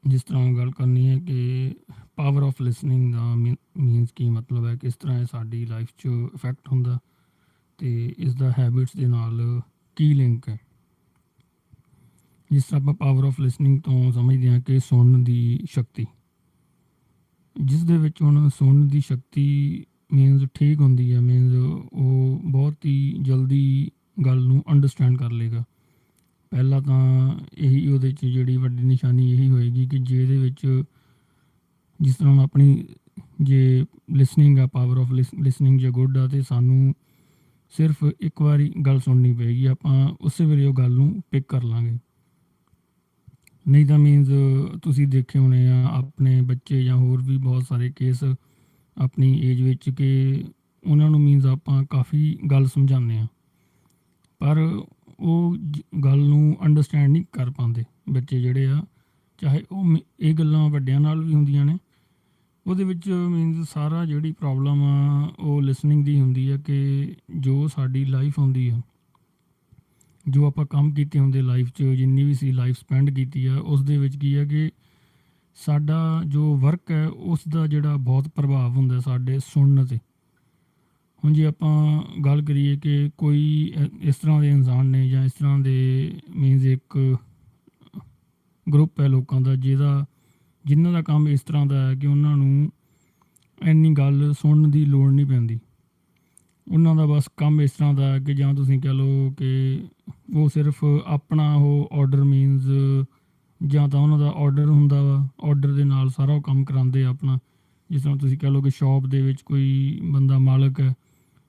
ਜਿਸ ਤਰ੍ਹਾਂ ਗੱਲ ਕਰਨੀ ਹੈ ਕਿ ਪਾਵਰ ਆਫ ਲਿਸਨਿੰਗ ਦਾ ਮੀਨਸ ਕੀ ਮਤਲਬ ਹੈ, ਕਿਸ ਤਰ੍ਹਾਂ ਇਹ ਸਾਡੀ ਲਾਈਫ 'ਚ ਇਫੈਕਟ ਹੁੰਦਾ ਅਤੇ ਇਸ ਦਾ ਹੈਬਿਟਸ ਦੇ ਨਾਲ ਕੀ ਲਿੰਕ ਹੈ। ਜਿਸ ਤਰ੍ਹਾਂ ਆਪਾਂ ਪਾਵਰ ਆਫ ਲਿਸਨਿੰਗ ਤੋਂ ਸਮਝਦੇ ਹਾਂ ਕਿ ਸੁਣਨ ਦੀ ਸ਼ਕਤੀ, ਜਿਸ ਦੇ ਵਿੱਚ ਹੁਣ ਸੁਣਨ ਦੀ ਸ਼ਕਤੀ ਮੀਨਸ ਠੀਕ ਹੁੰਦੀ ਹੈ, ਮੀਨਸ ਉਹ ਬਹੁਤ ਹੀ ਜਲਦੀ ਗੱਲ ਨੂੰ ਅੰਡਰਸਟੈਂਡ ਕਰ ਲਏਗਾ। ਪਹਿਲਾਂ ਤਾਂ ਇਹੀ ਉਹਦੇ 'ਚ ਜਿਹੜੀ ਵੱਡੀ ਨਿਸ਼ਾਨੀ ਇਹੀ ਹੋਏਗੀ ਕਿ ਜੇ ਇਹਦੇ ਵਿੱਚ ਜਿਸ ਤਰ੍ਹਾਂ ਹੁਣ ਆਪਣੀ ਜੇ ਲਿਸਨਿੰਗ ਆ, ਪਾਵਰ ਆਫ ਲਿਸਨਿੰਗ ਜੇ ਗੁੱਡ ਆ, ਅਤੇ ਸਾਨੂੰ ਸਿਰਫ ਇੱਕ ਵਾਰੀ ਗੱਲ ਸੁਣਨੀ ਪਏਗੀ, ਆਪਾਂ ਉਸੇ ਵੇਲੇ ਉਹ ਗੱਲ ਨੂੰ ਪਿਕ ਕਰ ਲਾਂਗੇ। ਨਹੀਂ ਤਾਂ ਮੀਨਸ ਤੁਸੀਂ ਦੇਖੇ ਹੋਣੇ ਆ ਆਪਣੇ ਬੱਚੇ ਜਾਂ ਹੋਰ ਵੀ ਬਹੁਤ ਸਾਰੇ ਕੇਸ ਆਪਣੀ ਏਜ ਵਿੱਚ ਕਿ ਉਹਨਾਂ ਨੂੰ ਮੀਨਸ ਆਪਾਂ ਕਾਫੀ ਗੱਲ ਸਮਝਾਉਂਦੇ ਹਾਂ, ਪਰ ਉਹ ਗੱਲ ਨੂੰ ਅੰਡਰਸਟੈਂਡ ਨਹੀਂ ਕਰ ਪਾਉਂਦੇ ਬੱਚੇ ਜਿਹੜੇ ਆ, ਚਾਹੇ ਉਹ ਇਹ ਗੱਲਾਂ ਵੱਡਿਆਂ ਨਾਲ ਵੀ ਹੁੰਦੀਆਂ ਨੇ। ਉਹਦੇ ਵਿੱਚ ਮੀਨਸ ਸਾਰਾ ਜਿਹੜੀ ਪ੍ਰੋਬਲਮ ਆ ਉਹ ਲਿਸਨਿੰਗ ਦੀ ਹੁੰਦੀ ਹੈ ਕਿ ਜੋ ਸਾਡੀ ਲਾਈਫ ਹੁੰਦੀ ਆ, ਜੋ ਆਪਾਂ ਕੰਮ ਕੀਤੇ ਹੁੰਦੇ ਲਾਈਫ 'ਚ, ਜਿੰਨੀ ਵੀ ਸੀ ਲਾਈਫ ਸਪੈਂਡ ਕੀਤੀ ਆ, ਉਸ ਦੇ ਵਿੱਚ ਕੀ ਹੈ ਕਿ ਸਾਡਾ ਜੋ ਵਰਕ ਹੈ ਉਸ ਦਾ ਜਿਹੜਾ ਬਹੁਤ ਪ੍ਰਭਾਵ ਹੁੰਦਾ ਸਾਡੇ ਸੁਣਨ 'ਤੇ। ਹੁਣ ਜੇ ਆਪਾਂ ਗੱਲ ਕਰੀਏ ਕਿ ਕੋਈ ਇਸ ਤਰ੍ਹਾਂ ਦੇ ਇਨਸਾਨ ਨੇ ਜਾਂ ਇਸ ਤਰ੍ਹਾਂ ਦੇ ਮੀਨਸ ਇੱਕ ਗਰੁੱਪ ਹੈ ਲੋਕਾਂ ਦਾ ਜਿਨ੍ਹਾਂ ਦਾ ਕੰਮ ਇਸ ਤਰ੍ਹਾਂ ਦਾ ਹੈ ਕਿ ਉਹਨਾਂ ਨੂੰ ਇੰਨੀ ਗੱਲ ਸੁਣਨ ਦੀ ਲੋੜ ਨਹੀਂ ਪੈਂਦੀ। ਉਹਨਾਂ ਦਾ ਬਸ ਕੰਮ ਇਸ ਤਰ੍ਹਾਂ ਦਾ ਕਿ ਜਾਂ ਤੁਸੀਂ ਕਹਿ ਲਓ ਕਿ ਉਹ ਸਿਰਫ ਆਪਣਾ ਉਹ ਆਰਡਰ ਮੀਨਸ ਜਾਂ ਤਾਂ ਉਹਨਾਂ ਦਾ ਆਰਡਰ ਹੁੰਦਾ ਵਾ, ਆਰਡਰ ਦੇ ਨਾਲ ਸਾਰਾ ਉਹ ਕੰਮ ਕਰਾਉਂਦੇ ਆ ਆਪਣਾ। ਜਿਸ ਤਰ੍ਹਾਂ ਤੁਸੀਂ ਕਹਿ ਲਓ ਕਿ ਸ਼ੌਪ ਦੇ ਵਿੱਚ ਕੋਈ ਬੰਦਾ ਮਾਲਕ ਹੈ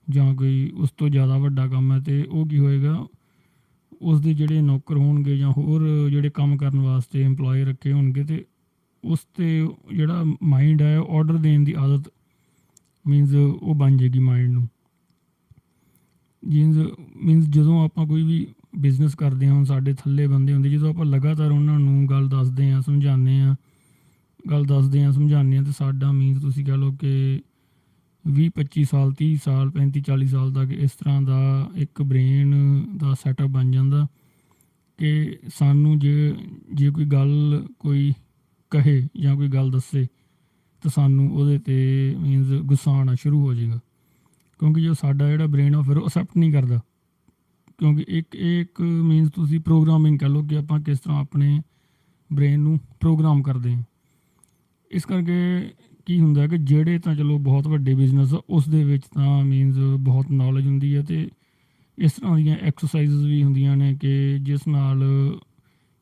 ਜਾਂ ਕੋਈ ਉਸ ਤੋਂ ਜ਼ਿਆਦਾ ਵੱਡਾ ਕੰਮ ਹੈ, ਅਤੇ ਉਹ ਕੀ ਹੋਏਗਾ, ਉਸ ਦੇ ਜਿਹੜੇ ਨੌਕਰ ਹੋਣਗੇ ਜਾਂ ਹੋਰ ਜਿਹੜੇ ਕੰਮ ਕਰਨ ਵਾਸਤੇ ਇੰਪਲੋਏ ਰੱਖੇ ਹੋਣਗੇ, ਅਤੇ ਉਸ 'ਤੇ ਜਿਹੜਾ ਮਾਈਂਡ ਹੈ ਆਰਡਰ ਦੇਣ ਦੀ ਆਦਤ ਮੀਨਸ ਉਹ ਬਣ ਜਾਏਗੀ ਮਾਈਂਡ ਨੂੰ। ਮੀਨਸ ਜਦੋਂ ਆਪਾਂ ਕੋਈ ਵੀ ਬਿਜ਼ਨਸ ਕਰਦੇ ਹਾਂ, ਹੁਣ ਸਾਡੇ ਥੱਲੇ ਬੰਦੇ ਹੁੰਦੇ, ਜਦੋਂ ਆਪਾਂ ਲਗਾਤਾਰ ਉਹਨਾਂ ਨੂੰ ਗੱਲ ਦੱਸਦੇ ਹਾਂ, ਸਮਝਾਉਂਦੇ ਹਾਂ, ਅਤੇ ਸਾਡਾ ਮੀਨਸ ਤੁਸੀਂ ਕਹਿ ਲਓ ਕਿ 20-25 ਸਾਲ 30 ਸਾਲ 35-40 ਸਾਲ ਤੱਕ ਇਸ ਤਰ੍ਹਾਂ ਦਾ ਇੱਕ ਬ੍ਰੇਨ ਦਾ ਸੈਟਅਪ ਬਣ ਜਾਂਦਾ ਕਿ ਸਾਨੂੰ ਜੇ ਕੋਈ ਗੱਲ ਕੋਈ ਕਹੇ ਜਾਂ ਕੋਈ ਗੱਲ ਦੱਸੇ ਤਾਂ ਸਾਨੂੰ ਉਹਦੇ 'ਤੇ ਮੀਨਸ ਗੁੱਸਾ ਆਉਣਾ ਸ਼ੁਰੂ ਹੋ ਜਾਏਗਾ, ਕਿਉਂਕਿ ਜੋ ਸਾਡਾ ਜਿਹੜਾ ਬ੍ਰੇਨ ਆ ਫਿਰ ਉਹ ਅਸੈਪਟ ਨਹੀਂ ਕਰਦਾ। ਕਿਉਂਕਿ ਇੱਕ ਮੀਨਸ ਤੁਸੀਂ ਪ੍ਰੋਗਰਾਮਿੰਗ ਕਹਿ ਲਓ ਕਿ ਆਪਾਂ ਕਿਸ ਤਰ੍ਹਾਂ ਆਪਣੇ ਬ੍ਰੇਨ ਨੂੰ ਪ੍ਰੋਗਰਾਮ ਕਰਦੇ ਹਾਂ। ਇਸ ਕਰਕੇ ਕੀ ਹੁੰਦਾ ਕਿ ਜਿਹੜੇ ਤਾਂ ਚਲੋ ਬਹੁਤ ਵੱਡੇ ਬਿਜ਼ਨਸ ਆ ਉਸ ਦੇ ਵਿੱਚ ਤਾਂ ਮੀਨਸ ਬਹੁਤ ਨੌਲੇਜ ਹੁੰਦੀ ਹੈ, ਅਤੇ ਇਸ ਤਰ੍ਹਾਂ ਦੀਆਂ ਐਕਸਰਸਾਈਜ਼ ਵੀ ਹੁੰਦੀਆਂ ਨੇ ਕਿ ਜਿਸ ਨਾਲ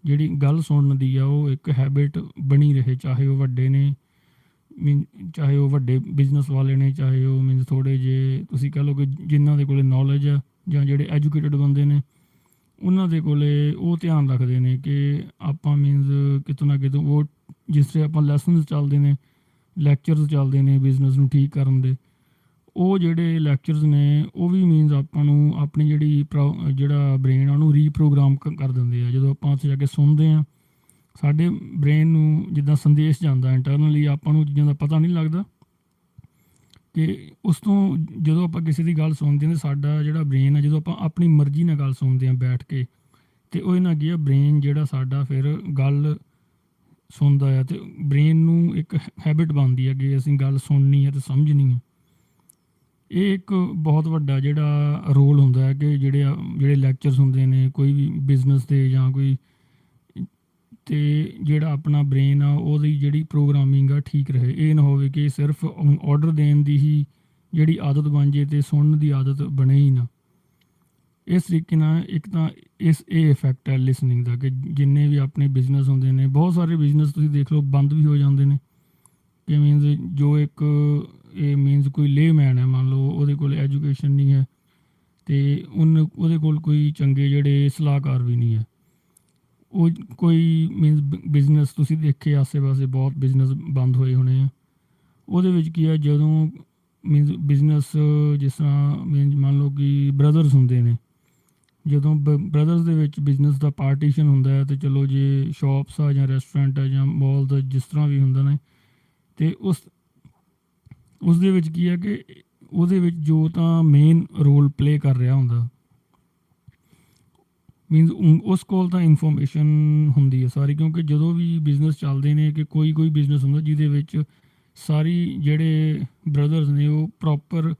ਜਿਹੜੀ ਗੱਲ ਸੁਣਨ ਦੀ ਆ ਉਹ ਇੱਕ ਹੈਬਿਟ ਬਣੀ ਰਹੇ, ਚਾਹੇ ਉਹ ਵੱਡੇ ਨੇ ਚਾਹੇ ਉਹ ਵੱਡੇ ਬਿਜ਼ਨਸ ਵਾਲੇ ਨੇ, ਚਾਹੇ ਉਹ ਮੀਨਸ ਥੋੜ੍ਹੇ ਜਿਹੇ ਤੁਸੀਂ ਕਹਿ ਲਓ ਕਿ ਜਿਨ੍ਹਾਂ ਦੇ ਕੋਲ ਨੌਲੇਜ ਆ ਜਾਂ ਜਿਹੜੇ ਐਜੂਕੇਟਡ ਬੰਦੇ ਨੇ, ਉਹਨਾਂ ਦੇ ਕੋਲ ਉਹ ਧਿਆਨ ਰੱਖਦੇ ਨੇ ਕਿ ਆਪਾਂ ਮੀਨਸ ਕਿਤੋਂ ਨਾ ਕਿਤੋਂ ਉਹ ਜਿਸ ਤਰ੍ਹਾਂ ਆਪਾਂ ਲੈਸਨਸ ਚੱਲਦੇ ਨੇ, ਲੈਕਚਰਸ ਚੱਲਦੇ ਨੇ ਬਿਜ਼ਨਸ ਨੂੰ ਠੀਕ ਕਰਨ ਦੇ, ਉਹ ਜਿਹੜੇ ਲੈਕਚਰਸ ਨੇ ਉਹ ਵੀ ਮੀਨਸ ਆਪਾਂ ਨੂੰ ਆਪਣੀ ਜਿਹੜਾ ਬ੍ਰੇਨ ਆ ਉਹਨੂੰ ਰੀਪ੍ਰੋਗਰਾਮ ਕਰ ਦਿੰਦੇ ਆ। ਜਦੋਂ ਆਪਾਂ ਉੱਥੇ ਜਾ ਕੇ ਸੁਣਦੇ ਹਾਂ, ਸਾਡੇ ਬ੍ਰੇਨ ਨੂੰ ਜਿੱਦਾਂ ਸੰਦੇਸ਼ ਜਾਂਦਾ ਇੰਟਰਨਲੀ, ਆਪਾਂ ਨੂੰ ਚੀਜ਼ਾਂ ਦਾ ਪਤਾ ਨਹੀਂ ਲੱਗਦਾ ਕਿ ਉਸ ਤੋਂ ਜਦੋਂ ਆਪਾਂ ਕਿਸੇ ਦੀ ਗੱਲ ਸੁਣਦੇ ਹਾਂ, ਸਾਡਾ ਜਿਹੜਾ ਬ੍ਰੇਨ ਆ ਜਦੋਂ ਆਪਾਂ ਆਪਣੀ ਮਰਜ਼ੀ ਨਾਲ ਗੱਲ ਸੁਣਦੇ ਹਾਂ ਬੈਠ ਕੇ, ਅਤੇ ਉਹਦੇ ਨਾਲ ਕੀ ਆ ਬ੍ਰੇਨ ਜਿਹੜਾ ਸਾਡਾ ਫਿਰ ਗੱਲ ਸੁਣਦਾ ਆ, ਅਤੇ ਬ੍ਰੇਨ ਨੂੰ ਇੱਕ ਹੈਬਿਟ ਬਣਦੀ ਹੈ ਕਿ ਅਸੀਂ ਗੱਲ ਸੁਣਨੀ ਹੈ ਅਤੇ ਸਮਝਣੀ ਹੈ। ਇਹ ਇੱਕ ਬਹੁਤ ਵੱਡਾ ਜਿਹੜਾ ਰੋਲ ਹੁੰਦਾ ਹੈ ਕਿ ਜਿਹੜੇ ਲੈਕਚਰਸ ਹੁੰਦੇ ਨੇ ਕੋਈ ਵੀ ਬਿਜ਼ਨਸ ਦੇ ਜਾਂ ਕੋਈ, ਅਤੇ ਜਿਹੜਾ ਆਪਣਾ ਬ੍ਰੇਨ ਆ ਉਹਦੀ ਜਿਹੜੀ ਪ੍ਰੋਗਰਾਮਿੰਗ ਆ ਠੀਕ ਰਹੇ। ਇਹ ਨਾ ਹੋਵੇ ਕਿ ਸਿਰਫ ਆਰਡਰ ਦੇਣ ਦੀ ਹੀ ਜਿਹੜੀ ਆਦਤ ਬਣ ਜੇ ਅਤੇ ਸੁਣਨ ਦੀ ਆਦਤ ਬਣੇ ਹੀ ਨਾ। ਇਸ ਤਰੀਕੇ ਨਾਲ ਇੱਕ ਤਾਂ ਇਹ ਇਫੈਕਟ ਹੈ ਲਿਸਨਿੰਗ ਦਾ ਕਿ ਜਿੰਨੇ ਵੀ ਆਪਣੇ ਬਿਜ਼ਨਸ ਹੁੰਦੇ ਨੇ, ਬਹੁਤ ਸਾਰੇ ਬਿਜ਼ਨਸ ਤੁਸੀਂ ਦੇਖ ਲਓ ਬੰਦ ਵੀ ਹੋ ਜਾਂਦੇ ਨੇ ਕਿ ਮੀਨਸ ਜੋ ਇੱਕ ਇਹ ਮੀਨਸ ਕੋਈ ਲੇਮੈਨ ਹੈ, ਮੰਨ ਲਓ ਉਹਦੇ ਕੋਲ ਐਜੂਕੇਸ਼ਨ ਨਹੀਂ ਹੈ ਅਤੇ ਉਹਦੇ ਕੋਲ ਕੋਈ ਚੰਗੇ ਜਿਹੜੇ ਸਲਾਹਕਾਰ ਵੀ ਨਹੀਂ ਹੈ, ਉਹ ਕੋਈ ਮੀਨਸ ਬਿਜ਼ਨਸ ਤੁਸੀਂ ਦੇਖੇ ਆਸੇ ਪਾਸੇ ਬਹੁਤ ਬਿਜ਼ਨਸ ਬੰਦ ਹੋਏ ਹੋਣੇ ਆ। ਉਹਦੇ ਵਿੱਚ ਕੀ ਹੈ, ਜਦੋਂ ਮੀਨਸ ਬਿਜ਼ਨਸ ਜਿਸ ਤਰ੍ਹਾਂ ਮੀਨਸ ਮੰਨ ਲਓ ਕਿ ਬ੍ਰਦਰਸ ਹੁੰਦੇ ਨੇ, ਜਦੋਂ ਬ੍ਰਦਰਸ ਦੇ ਵਿੱਚ ਬਿਜ਼ਨਸ ਦਾ ਪਾਰਟੀਸ਼ਨ ਹੁੰਦਾ ਹੈ, ਅਤੇ ਚਲੋ ਜੇ ਸ਼ੋਪਸ ਆ ਜਾਂ ਰੈਸਟੋਰੈਂਟ ਆ ਜਾਂ ਮੋਲ ਦਾ ਜਿਸ ਤਰ੍ਹਾਂ ਵੀ ਹੁੰਦਾ ਨੇ, ਅਤੇ ਉਸ ਦੇ ਵਿੱਚ ਕੀ ਹੈ ਕਿ ਉਹਦੇ ਵਿੱਚ ਜੋ ਤਾਂ ਮੇਨ ਰੋਲ ਪਲੇ ਕਰ ਰਿਹਾ ਹੁੰਦਾ ਮੀਨਸ ਉਸ ਕੋਲ ਤਾਂ ਇਨਫੋਰਮੇਸ਼ਨ ਹੁੰਦੀ ਹੈ ਸਾਰੀ, ਕਿਉਂਕਿ ਜਦੋਂ ਵੀ ਬਿਜ਼ਨਸ ਚੱਲਦੇ ਨੇ ਕਿ ਕੋਈ ਬਿਜ਼ਨਸ ਹੁੰਦਾ ਜਿਹਦੇ ਵਿੱਚ ਸਾਰੀ ਜਿਹੜੇ ਬ੍ਰਦਰਸ ਨੇ ਉਹ ਪ੍ਰੋਪਰ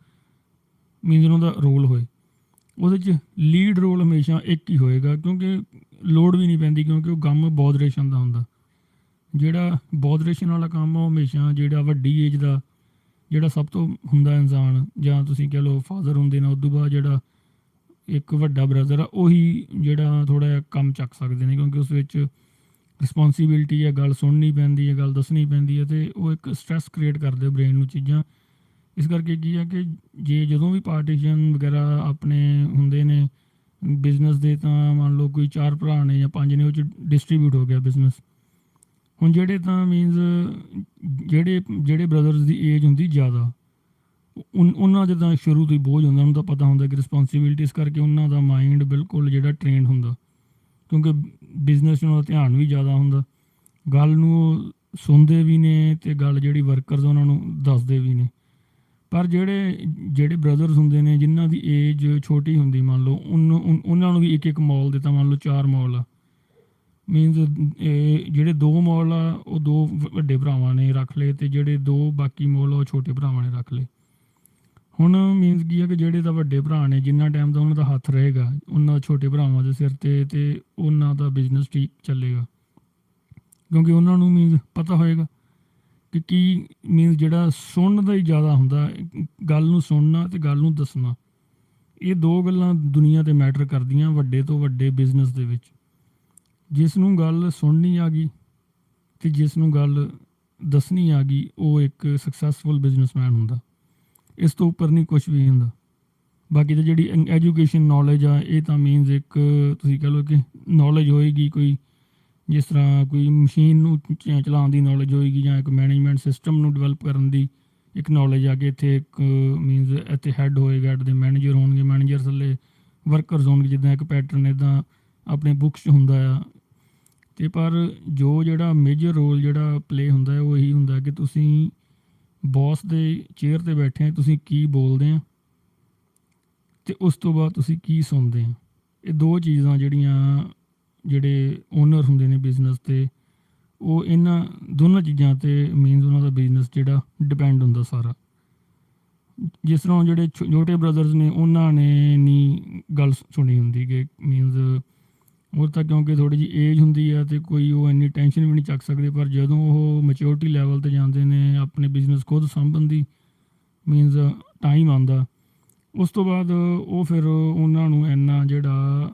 ਮੀਨਸ ਉਹਨਾਂ ਦਾ ਰੋਲ ਹੋਏ, ਉਹਦੇ 'ਚ ਲੀਡ ਰੋਲ ਹਮੇਸ਼ਾ ਇੱਕ ਹੀ ਹੋਏਗਾ, ਕਿਉਂਕਿ ਲੋੜ ਵੀ ਨਹੀਂ ਪੈਂਦੀ, ਕਿਉਂਕਿ ਉਹ ਕੰਮ ਬੋਦਰੇਸ਼ਨ ਦਾ ਹੁੰਦਾ। ਜਿਹੜਾ ਬੋਦਰੇਸ਼ਨ ਵਾਲਾ ਕੰਮ ਆ ਉਹ ਹਮੇਸ਼ਾ ਜਿਹੜਾ ਵੱਡੀ ਏਜ ਦਾ ਜਿਹੜਾ ਸਭ ਤੋਂ ਹੁੰਦਾ ਇਨਸਾਨ, ਜਾਂ ਤੁਸੀਂ ਕਹਿ ਲਓ ਫਾਦਰ ਹੁੰਦੇ ਨੇ, ਉਸ ਤੋਂ ਬਾਅਦ ਜਿਹੜਾ ਇੱਕ ਵੱਡਾ ਬ੍ਰਦਰ ਆ ਉਹੀ ਜਿਹੜਾ ਥੋੜ੍ਹਾ ਜਿਹਾ ਕੰਮ ਚੱਕ ਸਕਦੇ ਨੇ, ਕਿਉਂਕਿ ਉਸ ਵਿੱਚ ਰਿਸਪੋਂਸੀਬਿਲਿਟੀ ਹੈ, ਗੱਲ ਸੁਣਨੀ ਪੈਂਦੀ ਹੈ, ਗੱਲ ਦੱਸਣੀ ਪੈਂਦੀ ਹੈ, ਅਤੇ ਉਹ ਇੱਕ ਸਟਰੈਸ ਕ੍ਰੀਏਟ ਕਰਦੇ ਬ੍ਰੇਨ ਨੂੰ ਚੀਜ਼ਾਂ। ਇਸ ਕਰਕੇ ਕੀ ਹੈ ਕਿ ਜੇ ਜਦੋਂ ਵੀ ਪਾਰਟੀਸ਼ਨ ਵਗੈਰਾ ਆਪਣੇ ਹੁੰਦੇ ਨੇ ਬਿਜ਼ਨਸ ਦੇ, ਤਾਂ ਮੰਨ ਲਓ ਕੋਈ 4 ਭਰਾ ਨੇ ਜਾਂ 5 ਨੇ, ਉਹ 'ਚ ਡਿਸਟਰੀਬਿਊਟ ਹੋ ਗਿਆ ਬਿਜ਼ਨਸ। ਹੁਣ ਜਿਹੜੇ ਤਾਂ ਮੀਨਸ ਜਿਹੜੇ ਬ੍ਰਦਰਸ ਦੀ ਏਜ ਹੁੰਦੀ ਜ਼ਿਆਦਾ, ਉਹਨਾਂ ਦੇ ਤਾਂ ਸ਼ੁਰੂ ਤੋਂ ਹੀ ਬੋਝ ਹੁੰਦਾ, ਉਹਨੂੰ ਤਾਂ ਪਤਾ ਹੁੰਦਾ ਕਿ ਰਿਸਪੋਂਸੀਬਿਲਿਟੀ, ਇਸ ਕਰਕੇ ਉਹਨਾਂ ਦਾ ਮਾਈਂਡ ਬਿਲਕੁਲ ਜਿਹੜਾ ਟ੍ਰੇਨਡ ਹੁੰਦਾ, ਕਿਉਂਕਿ ਬਿਜ਼ਨਸ 'ਚ ਉਹਨਾਂ ਦਾ ਧਿਆਨ ਵੀ ਜ਼ਿਆਦਾ ਹੁੰਦਾ, ਗੱਲ ਨੂੰ ਉਹ ਸੁਣਦੇ ਵੀ ਨੇ ਅਤੇ ਗੱਲ ਜਿਹੜੀ ਵਰਕਰਸ ਉਹਨਾਂ ਨੂੰ ਦੱਸਦੇ ਵੀ ਨੇ। ਪਰ ਜਿਹੜੇ ਬ੍ਰਦਰਸ ਹੁੰਦੇ ਨੇ ਜਿਨ੍ਹਾਂ ਦੀ ਏਜ ਛੋਟੀ ਹੁੰਦੀ, ਮੰਨ ਲਓ ਉਹਨਾਂ ਨੂੰ ਵੀ ਇੱਕ ਮੋਲ ਦਿੱਤਾ, ਮੰਨ ਲਓ 4 ਮੋਲ ਆ, ਮੀਨਸ ਜਿਹੜੇ 2 ਮੋਲ ਆ ਉਹ 2 ਵੱਡੇ ਭਰਾਵਾਂ ਨੇ ਰੱਖ ਲਏ, ਅਤੇ ਜਿਹੜੇ 2 ਬਾਕੀ ਮੋਲ ਉਹ ਛੋਟੇ ਭਰਾਵਾਂ ਨੇ ਰੱਖ ਲਏ। ਹੁਣ ਮੀਨਸ ਕੀ ਹੈ ਕਿ ਜਿਹੜੇ ਤਾਂ ਵੱਡੇ ਭਰਾ ਨੇ, ਜਿੰਨਾ ਟਾਈਮ ਦਾ ਉਹਨਾਂ ਦਾ ਹੱਥ ਰਹੇਗਾ ਉਹਨਾਂ ਛੋਟੇ ਭਰਾਵਾਂ ਦੇ ਸਿਰ 'ਤੇ, ਅਤੇ ਉਹਨਾਂ ਦਾ ਬਿਜ਼ਨਸ ਠੀਕ ਚੱਲੇਗਾ, ਕਿਉਂਕਿ ਉਹਨਾਂ ਨੂੰ ਮੀਨਸ ਪਤਾ ਹੋਏਗਾ ਕਿ ਕੀ ਮੀਨਸ ਜਿਹੜਾ ਸੁਣਨ ਦਾ ਹੀ ਜ਼ਿਆਦਾ ਹੁੰਦਾ, ਗੱਲ ਨੂੰ ਸੁਣਨਾ ਅਤੇ ਗੱਲ ਨੂੰ ਦੱਸਣਾ, ਇਹ 2 ਗੱਲਾਂ ਦੁਨੀਆ 'ਤੇ ਮੈਟਰ ਕਰਦੀਆਂ ਵੱਡੇ ਤੋਂ ਵੱਡੇ ਬਿਜ਼ਨਸ ਦੇ ਵਿੱਚ। ਜਿਸ ਨੂੰ ਗੱਲ ਸੁਣਨੀ ਆ ਗਈ ਅਤੇ ਜਿਸ ਨੂੰ ਗੱਲ ਦੱਸਣੀ ਆ ਗਈ, ਉਹ ਇੱਕ ਸਕਸੈਸਫੁਲ ਬਿਜ਼ਨਸਮੈਨ ਹੁੰਦਾ। ਇਸ ਤੋਂ ਉੱਪਰ ਨਹੀਂ ਕੁਛ ਵੀ ਹੁੰਦਾ। ਬਾਕੀ ਤਾਂ ਜਿਹੜੀ ਐਜੂਕੇਸ਼ਨ ਨੌਲੇਜ ਆ, ਇਹ ਤਾਂ ਮੀਨਸ ਇੱਕ ਤੁਸੀਂ ਕਹਿ ਲਓ ਕਿ ਨੌਲੇਜ ਹੋਏਗੀ, ਕੋਈ ਜਿਸ ਤਰ੍ਹਾਂ ਕੋਈ ਮਸ਼ੀਨ ਨੂੰ ਚਲਾਉਣ ਦੀ ਨੌਲੇਜ ਹੋਏਗੀ, ਜਾਂ ਇੱਕ ਮੈਨੇਜਮੈਂਟ ਸਿਸਟਮ ਨੂੰ ਡਿਵੈਲਪ ਕਰਨ ਦੀ ਇੱਕ ਨੌਲੇਜ ਆ ਕਿ ਇੱਥੇ ਇੱਕ ਮੀਨਸ ਇੱਥੇ ਹੈੱਡ ਹੋਏਗਾ, ਹੈੱਡ ਦੇ ਮੈਨੇਜਰ ਹੋਣਗੇ, ਮੈਨੇਜਰ ਥੱਲੇ ਵਰਕਰਸ ਹੋਣਗੇ, ਜਿੱਦਾਂ ਇੱਕ ਪੈਟਰਨ ਇੱਦਾਂ ਆਪਣੇ ਬੁੱਕਸ 'ਚ ਹੁੰਦਾ ਆ। ਅਤੇ ਪਰ ਜਿਹੜਾ ਮੇਜਰ ਰੋਲ ਜਿਹੜਾ ਪਲੇ ਹੁੰਦਾ ਹੈ ਉਹ ਇਹੀ ਹੁੰਦਾ ਕਿ ਤੁਸੀਂ ਬੌਸ ਦੇ ਚੇਅਰ 'ਤੇ ਬੈਠੇ ਆ, ਤੁਸੀਂ ਕੀ ਬੋਲਦੇ ਆ ਅਤੇ ਉਸ ਤੋਂ ਬਾਅਦ ਤੁਸੀਂ ਕੀ ਸੁਣਦੇ ਆ। ਇਹ 2 ਚੀਜ਼ਾਂ ਜਿਹੜੇ ਓਨਰ ਹੁੰਦੇ ਨੇ ਬਿਜ਼ਨਸ 'ਤੇ, ਉਹ ਇਹਨਾਂ ਦੋਨਾਂ ਚੀਜ਼ਾਂ 'ਤੇ ਮੀਨਸ ਉਹਨਾਂ ਦਾ ਬਿਜ਼ਨਸ ਜਿਹੜਾ ਡਿਪੈਂਡ ਹੁੰਦਾ ਸਾਰਾ। ਜਿਸ ਤਰ੍ਹਾਂ ਜਿਹੜੇ ਛੋਟੇ ਬ੍ਰਦਰਸ ਨੇ, ਉਹਨਾਂ ਨੇ ਨਹੀਂ ਗੱਲ ਸੁਣੀ ਹੁੰਦੀ ਕਿ ਮੀਨਸ ਉਹ ਤਾਂ ਕਿਉਂਕਿ ਥੋੜ੍ਹੀ ਜਿਹੀ ਏਜ ਹੁੰਦੀ ਹੈ ਅਤੇ ਕੋਈ ਉਹ ਇੰਨੀ ਟੈਨਸ਼ਨ ਵੀ ਨਹੀਂ ਚੱਕ ਸਕਦੇ, ਪਰ ਜਦੋਂ ਉਹ ਮੈਚਿਓਰਟੀ ਲੈਵਲ 'ਤੇ ਜਾਂਦੇ ਨੇ, ਆਪਣੇ ਬਿਜ਼ਨਸ ਖੁਦ ਸਾਂਭਣ ਦੀ ਮੀਨਸ ਟਾਈਮ ਆਉਂਦਾ, ਉਸ ਤੋਂ ਬਾਅਦ ਉਹ ਫਿਰ ਉਹਨਾਂ ਨੂੰ ਇੰਨਾ ਜਿਹੜਾ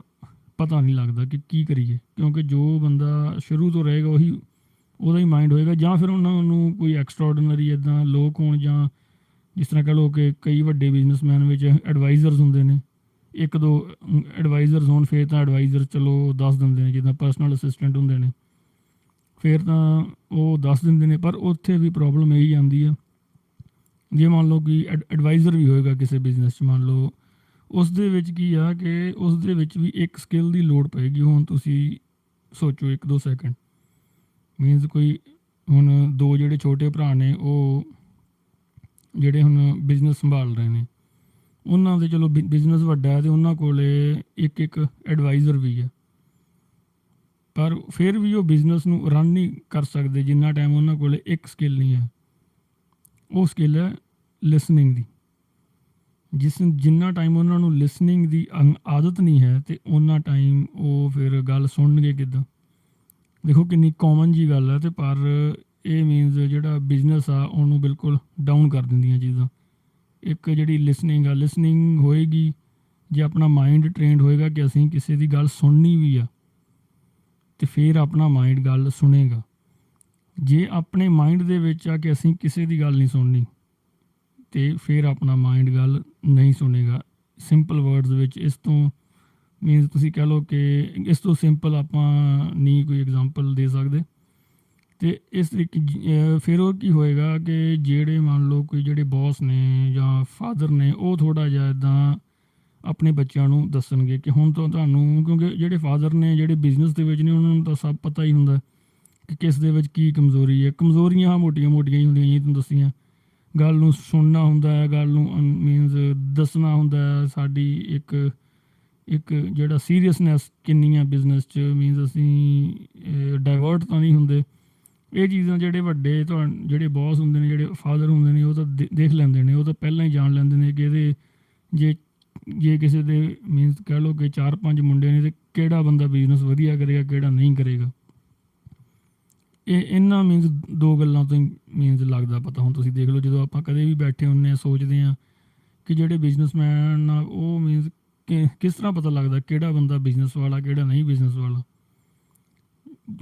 ਪਤਾ ਨਹੀਂ ਲੱਗਦਾ ਕਿ ਕੀ ਕਰੀਏ, ਕਿਉਂਕਿ ਜੋ ਬੰਦਾ ਸ਼ੁਰੂ ਤੋਂ ਰਹੇਗਾ ਉਹਦਾ ਹੀ ਮਾਈਂਡ ਹੋਏਗਾ, ਜਾਂ ਫਿਰ ਉਹਨਾਂ ਨੂੰ ਕੋਈ ਐਕਸਟਰਾਆਰਡੀਨਰੀ ਇੱਦਾਂ ਲੋਕ ਹੋਣ, ਜਾਂ ਜਿਸ ਤਰ੍ਹਾਂ ਕਹਿ ਲਓ ਕਿ ਕਈ ਵੱਡੇ ਬਿਜ਼ਨਸਮੈਨ ਵਿੱਚ ਐਡਵਾਈਜ਼ਰਸ ਹੁੰਦੇ ਨੇ, 1-2 ਐਡਵਾਈਜ਼ਰਸ ਹੋਣ, ਫਿਰ ਤਾਂ ਐਡਵਾਈਜ਼ਰ ਚਲੋ ਦੱਸ ਦਿੰਦੇ ਨੇ, ਜਿੱਦਾਂ ਪਰਸਨਲ ਅਸਿਸਟੈਂਟ ਹੁੰਦੇ ਨੇ, ਫਿਰ ਤਾਂ ਉਹ ਦੱਸ ਦਿੰਦੇ ਨੇ। ਪਰ ਉੱਥੇ ਵੀ ਪ੍ਰੋਬਲਮ ਇਹੀ ਆਉਂਦੀ ਆ, ਜੇ ਮੰਨ ਲਓ ਕਿ ਐਡਵਾਈਜ਼ਰ ਵੀ ਹੋਏਗਾ ਕਿਸੇ ਬਿਜ਼ਨਸ 'ਚ, ਮੰਨ ਲਓ ਉਸ ਦੇ ਵਿੱਚ ਕੀ ਆ ਕਿ ਉਸ ਦੇ ਵਿੱਚ ਵੀ ਇੱਕ ਸਕਿੱਲ ਦੀ ਲੋੜ ਪਏਗੀ। ਹੁਣ ਤੁਸੀਂ ਸੋਚੋ 1-2 ਸੈਕਿੰਡ, ਮੀਨਸ ਕੋਈ ਹੁਣ 2 ਜਿਹੜੇ ਛੋਟੇ ਭਰਾ ਨੇ, ਉਹ ਜਿਹੜੇ ਹੁਣ ਬਿਜ਼ਨਸ ਸੰਭਾਲ ਰਹੇ ਨੇ, ਉਹਨਾਂ ਦੇ ਚਲੋ ਬਿਜ਼ਨਸ ਵੱਡਾ ਹੈ ਅਤੇ ਉਹਨਾਂ ਕੋਲ ਇੱਕ ਐਡਵਾਈਜ਼ਰ ਵੀ ਹੈ, ਪਰ ਫਿਰ ਵੀ ਉਹ ਬਿਜ਼ਨਸ ਨੂੰ ਰਨ ਨਹੀਂ ਕਰ ਸਕਦੇ ਜਿੰਨਾ ਟਾਈਮ ਉਹਨਾਂ ਕੋਲ ਇੱਕ ਸਕਿੱਲ ਨਹੀਂ ਹੈ। ਉਹ ਸਕਿੱਲ ਹੈ ਲਿਸਨਿੰਗ ਦੀ। ਜਿੰਨਾ ਟਾਈਮ ਉਹਨਾਂ ਨੂੰ ਲਿਸਨਿੰਗ ਦੀ ਆਦਤ ਨਹੀਂ ਹੈ, ਅਤੇ ਉਹਨਾਂ ਟਾਈਮ ਉਹ ਫਿਰ ਗੱਲ ਸੁਣਨਗੇ ਕਿੱਦਾਂ। ਦੇਖੋ ਕਿੰਨੀ ਕਾਮਨ ਜਿਹੀ ਗੱਲ ਹੈ, ਅਤੇ ਪਰ ਇਹ ਮੀਨਸ ਜਿਹੜਾ ਬਿਜ਼ਨਸ ਆ ਉਹਨੂੰ ਬਿਲਕੁਲ ਡਾਊਨ ਕਰ ਦਿੰਦੀਆਂ ਚੀਜ਼ਾਂ। ਇੱਕ ਜਿਹੜੀ ਲਿਸਨਿੰਗ ਹੋਏਗੀ, ਜੇ ਆਪਣਾ ਮਾਈਂਡ ਟ੍ਰੇਨਡ ਹੋਏਗਾ ਕਿ ਅਸੀਂ ਕਿਸੇ ਦੀ ਗੱਲ ਸੁਣਨੀ ਵੀ ਆ, ਅਤੇ ਫਿਰ ਆਪਣਾ ਮਾਈਂਡ ਗੱਲ ਸੁਣੇਗਾ। ਜੇ ਆਪਣੇ ਮਾਈਂਡ ਦੇ ਵਿੱਚ ਆ ਕਿ ਅਸੀਂ ਕਿਸੇ ਦੀ ਗੱਲ ਨਹੀਂ ਸੁਣਨੀ, ਅਤੇ ਫਿਰ ਆਪਣਾ ਮਾਈਂਡ ਗੱਲ ਨਹੀਂ ਸੁਣੇਗਾ। ਸਿੰਪਲ ਵਰਡਸ ਵਿੱਚ ਇਸ ਤੋਂ ਮੀਨਸ ਤੁਸੀਂ ਕਹਿ ਲਓ ਕਿ ਇਸ ਤੋਂ ਸਿੰਪਲ ਆਪਾਂ ਨਹੀਂ ਕੋਈ ਐਗਜ਼ਾਮਪਲ ਦੇ ਸਕਦੇ। ਅਤੇ ਇਸ ਤਰੀਕੇ ਫਿਰ ਉਹ ਕੀ ਹੋਏਗਾ ਕਿ ਜਿਹੜੇ ਮੰਨ ਲਓ ਕੋਈ ਜਿਹੜੇ ਬੌਸ ਨੇ ਜਾਂ ਫਾਦਰ ਨੇ, ਉਹ ਥੋੜ੍ਹਾ ਜਿਹਾ ਇੱਦਾਂ ਆਪਣੇ ਬੱਚਿਆਂ ਨੂੰ ਦੱਸਣਗੇ ਕਿ ਹੁਣ ਤੋਂ ਤੁਹਾਨੂੰ, ਕਿਉਂਕਿ ਜਿਹੜੇ ਫਾਦਰ ਨੇ ਜਿਹੜੇ ਬਿਜ਼ਨਸ ਦੇ ਵਿੱਚ ਨੇ, ਉਹਨਾਂ ਨੂੰ ਤਾਂ ਸਭ ਪਤਾ ਹੀ ਹੁੰਦਾ ਕਿ ਕਿਸ ਦੇ ਵਿੱਚ ਕੀ ਕਮਜ਼ੋਰੀ ਹੈ। ਕਮਜ਼ੋਰੀਆਂ ਮੋਟੀਆਂ ਹੀ ਹੁੰਦੀਆਂ, ਜੀ ਤੁਹਾਨੂੰ ਦੱਸੀਆਂ। ਗੱਲ ਨੂੰ ਸੁਣਨਾ ਹੁੰਦਾ ਹੈ, ਗੱਲ ਨੂੰ ਮੀਨਸ ਦੱਸਣਾ ਹੁੰਦਾ ਹੈ। ਸਾਡੀ ਇੱਕ ਇੱਕ ਜਿਹੜਾ ਸੀਰੀਅਸਨੈਸ ਕਿੰਨੀ ਆ ਬਿਜ਼ਨਸ 'ਚ, ਮੀਨਸ ਅਸੀਂ ਡਾਇਵਰਟ ਤਾਂ ਨਹੀਂ ਹੁੰਦੇ। ਇਹ ਚੀਜ਼ਾਂ ਜਿਹੜੇ ਵੱਡੇ ਜਿਹੜੇ ਬੌਸ ਹੁੰਦੇ ਨੇ, ਜਿਹੜੇ ਫਾਦਰ ਹੁੰਦੇ ਨੇ, ਉਹ ਤਾਂ ਦੇਖ ਲੈਂਦੇ ਨੇ, ਉਹ ਤਾਂ ਪਹਿਲਾਂ ਹੀ ਜਾਣ ਲੈਂਦੇ ਨੇ ਕਿ ਇਹਦੇ ਜੇ ਜੇ ਕਿਸੇ ਦੇ ਮੀਨਸ ਕਹਿ ਲਓ ਕਿ 4-5 ਮੁੰਡੇ ਨੇ, ਤੇ ਕਿਹੜਾ ਬੰਦਾ ਬਿਜ਼ਨਸ ਵਧੀਆ ਕਰੇਗਾ, ਕਿਹੜਾ ਨਹੀਂ ਕਰੇਗਾ। ਇਹਨਾਂ ਮੀਨਸ 2 ਗੱਲਾਂ ਤੋਂ ਹੀ ਮੀਨਸ ਲੱਗਦਾ ਪਤਾ। ਹੁਣ ਤੁਸੀਂ ਦੇਖ ਲਓ, ਜਦੋਂ ਆਪਾਂ ਕਦੇ ਵੀ ਬੈਠੇ ਹੁੰਦੇ ਹਾਂ, ਸੋਚਦੇ ਹਾਂ ਕਿ ਜਿਹੜੇ ਬਿਜ਼ਨਸਮੈਨ ਆ ਉਹ ਮੀਨਸ ਕਿਸ ਤਰ੍ਹਾਂ ਪਤਾ ਲੱਗਦਾ ਕਿਹੜਾ ਬੰਦਾ ਬਿਜ਼ਨਸ ਵਾਲਾ, ਕਿਹੜਾ ਨਹੀਂ ਬਿਜ਼ਨਸ ਵਾਲਾ।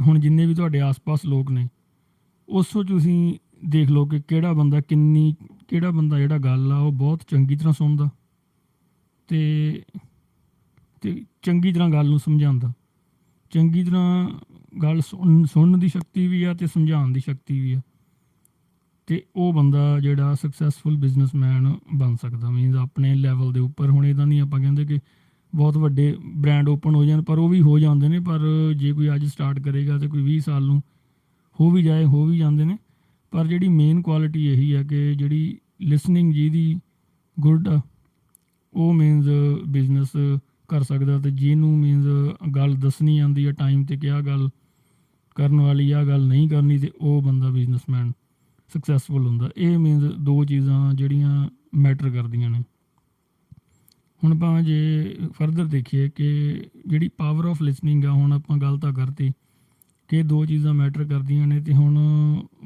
ਹੁਣ ਜਿੰਨੇ ਵੀ ਤੁਹਾਡੇ ਆਸ-ਪਾਸ ਲੋਕ ਨੇ, ਉਸ ਤੋਂ ਤੁਸੀਂ ਦੇਖ ਲਓ ਕਿ ਕਿਹੜਾ ਬੰਦਾ ਜਿਹੜਾ ਗੱਲ ਆ ਉਹ ਬਹੁਤ ਚੰਗੀ ਤਰ੍ਹਾਂ ਸੁਣਦਾ ਤੇ ਚੰਗੀ ਤਰ੍ਹਾਂ ਗੱਲ ਨੂੰ ਸਮਝਾਉਂਦਾ। ਚੰਗੀ ਤਰ੍ਹਾਂ ਗੱਲ ਸੁਣਨ ਦੀ ਸ਼ਕਤੀ ਵੀ ਆ ਅਤੇ ਸਮਝਾਉਣ ਦੀ ਸ਼ਕਤੀ ਵੀ ਆ, ਅਤੇ ਉਹ ਬੰਦਾ ਜਿਹੜਾ ਸਕਸੈਸਫੁਲ ਬਿਜ਼ਨਸਮੈਨ ਬਣ ਸਕਦਾ ਮੀਨਸ ਆਪਣੇ ਲੈਵਲ ਦੇ ਉੱਪਰ। ਹੁਣ ਇੱਦਾਂ ਨਹੀਂ ਆਪਾਂ ਕਹਿੰਦੇ ਕਿ ਬਹੁਤ ਵੱਡੇ ਬ੍ਰਾਂਡ ਓਪਨ ਹੋ ਜਾਣ, ਪਰ ਉਹ ਵੀ ਹੋ ਜਾਂਦੇ ਨੇ। ਪਰ ਜੇ ਕੋਈ ਅੱਜ ਸਟਾਰਟ ਕਰੇਗਾ ਅਤੇ ਕੋਈ 20 ਸਾਲ ਨੂੰ ਹੋ ਵੀ ਜਾਂਦੇ ਨੇ। ਪਰ ਜਿਹੜੀ ਮੇਨ ਕੁਆਲਿਟੀ ਇਹੀ ਹੈ ਕਿ ਜਿਹੜੀ ਲਿਸਨਿੰਗ ਜਿਹਦੀ ਗੁੱਡ ਆ, ਉਹ ਮੀਨਸ ਬਿਜ਼ਨਸ ਕਰ ਸਕਦਾ। ਅਤੇ ਜਿਹਨੂੰ ਮੀਨਸ ਗੱਲ ਦੱਸਣੀ ਆਉਂਦੀ ਹੈ ਟਾਈਮ 'ਤੇ ਕਿ ਆਹ ਗੱਲ ਕਰਨ ਵਾਲੀ, ਆਹ ਗੱਲ ਨਹੀਂ ਕਰਨੀ, ਅਤੇ ਉਹ ਬੰਦਾ ਬਿਜ਼ਨਸਮੈਨ ਸਕਸੈਸਫੁਲ ਹੁੰਦਾ। ਇਹ ਮੀਨਸ 2 ਚੀਜ਼ਾਂ ਜਿਹੜੀਆਂ ਮੈਟਰ ਕਰਦੀਆਂ ਨੇ। ਹੁਣ ਆਪਾਂ ਜੇ ਫਰਦਰ ਦੇਖੀਏ ਕਿ ਜਿਹੜੀ ਪਾਵਰ ਆਫ ਲਿਸਨਿੰਗ ਆ, ਹੁਣ ਆਪਾਂ ਗੱਲ ਤਾਂ ਕਰਤੀ ਕਿ 2 ਚੀਜ਼ਾਂ ਮੈਟਰ ਕਰਦੀਆਂ ਨੇ। ਅਤੇ ਹੁਣ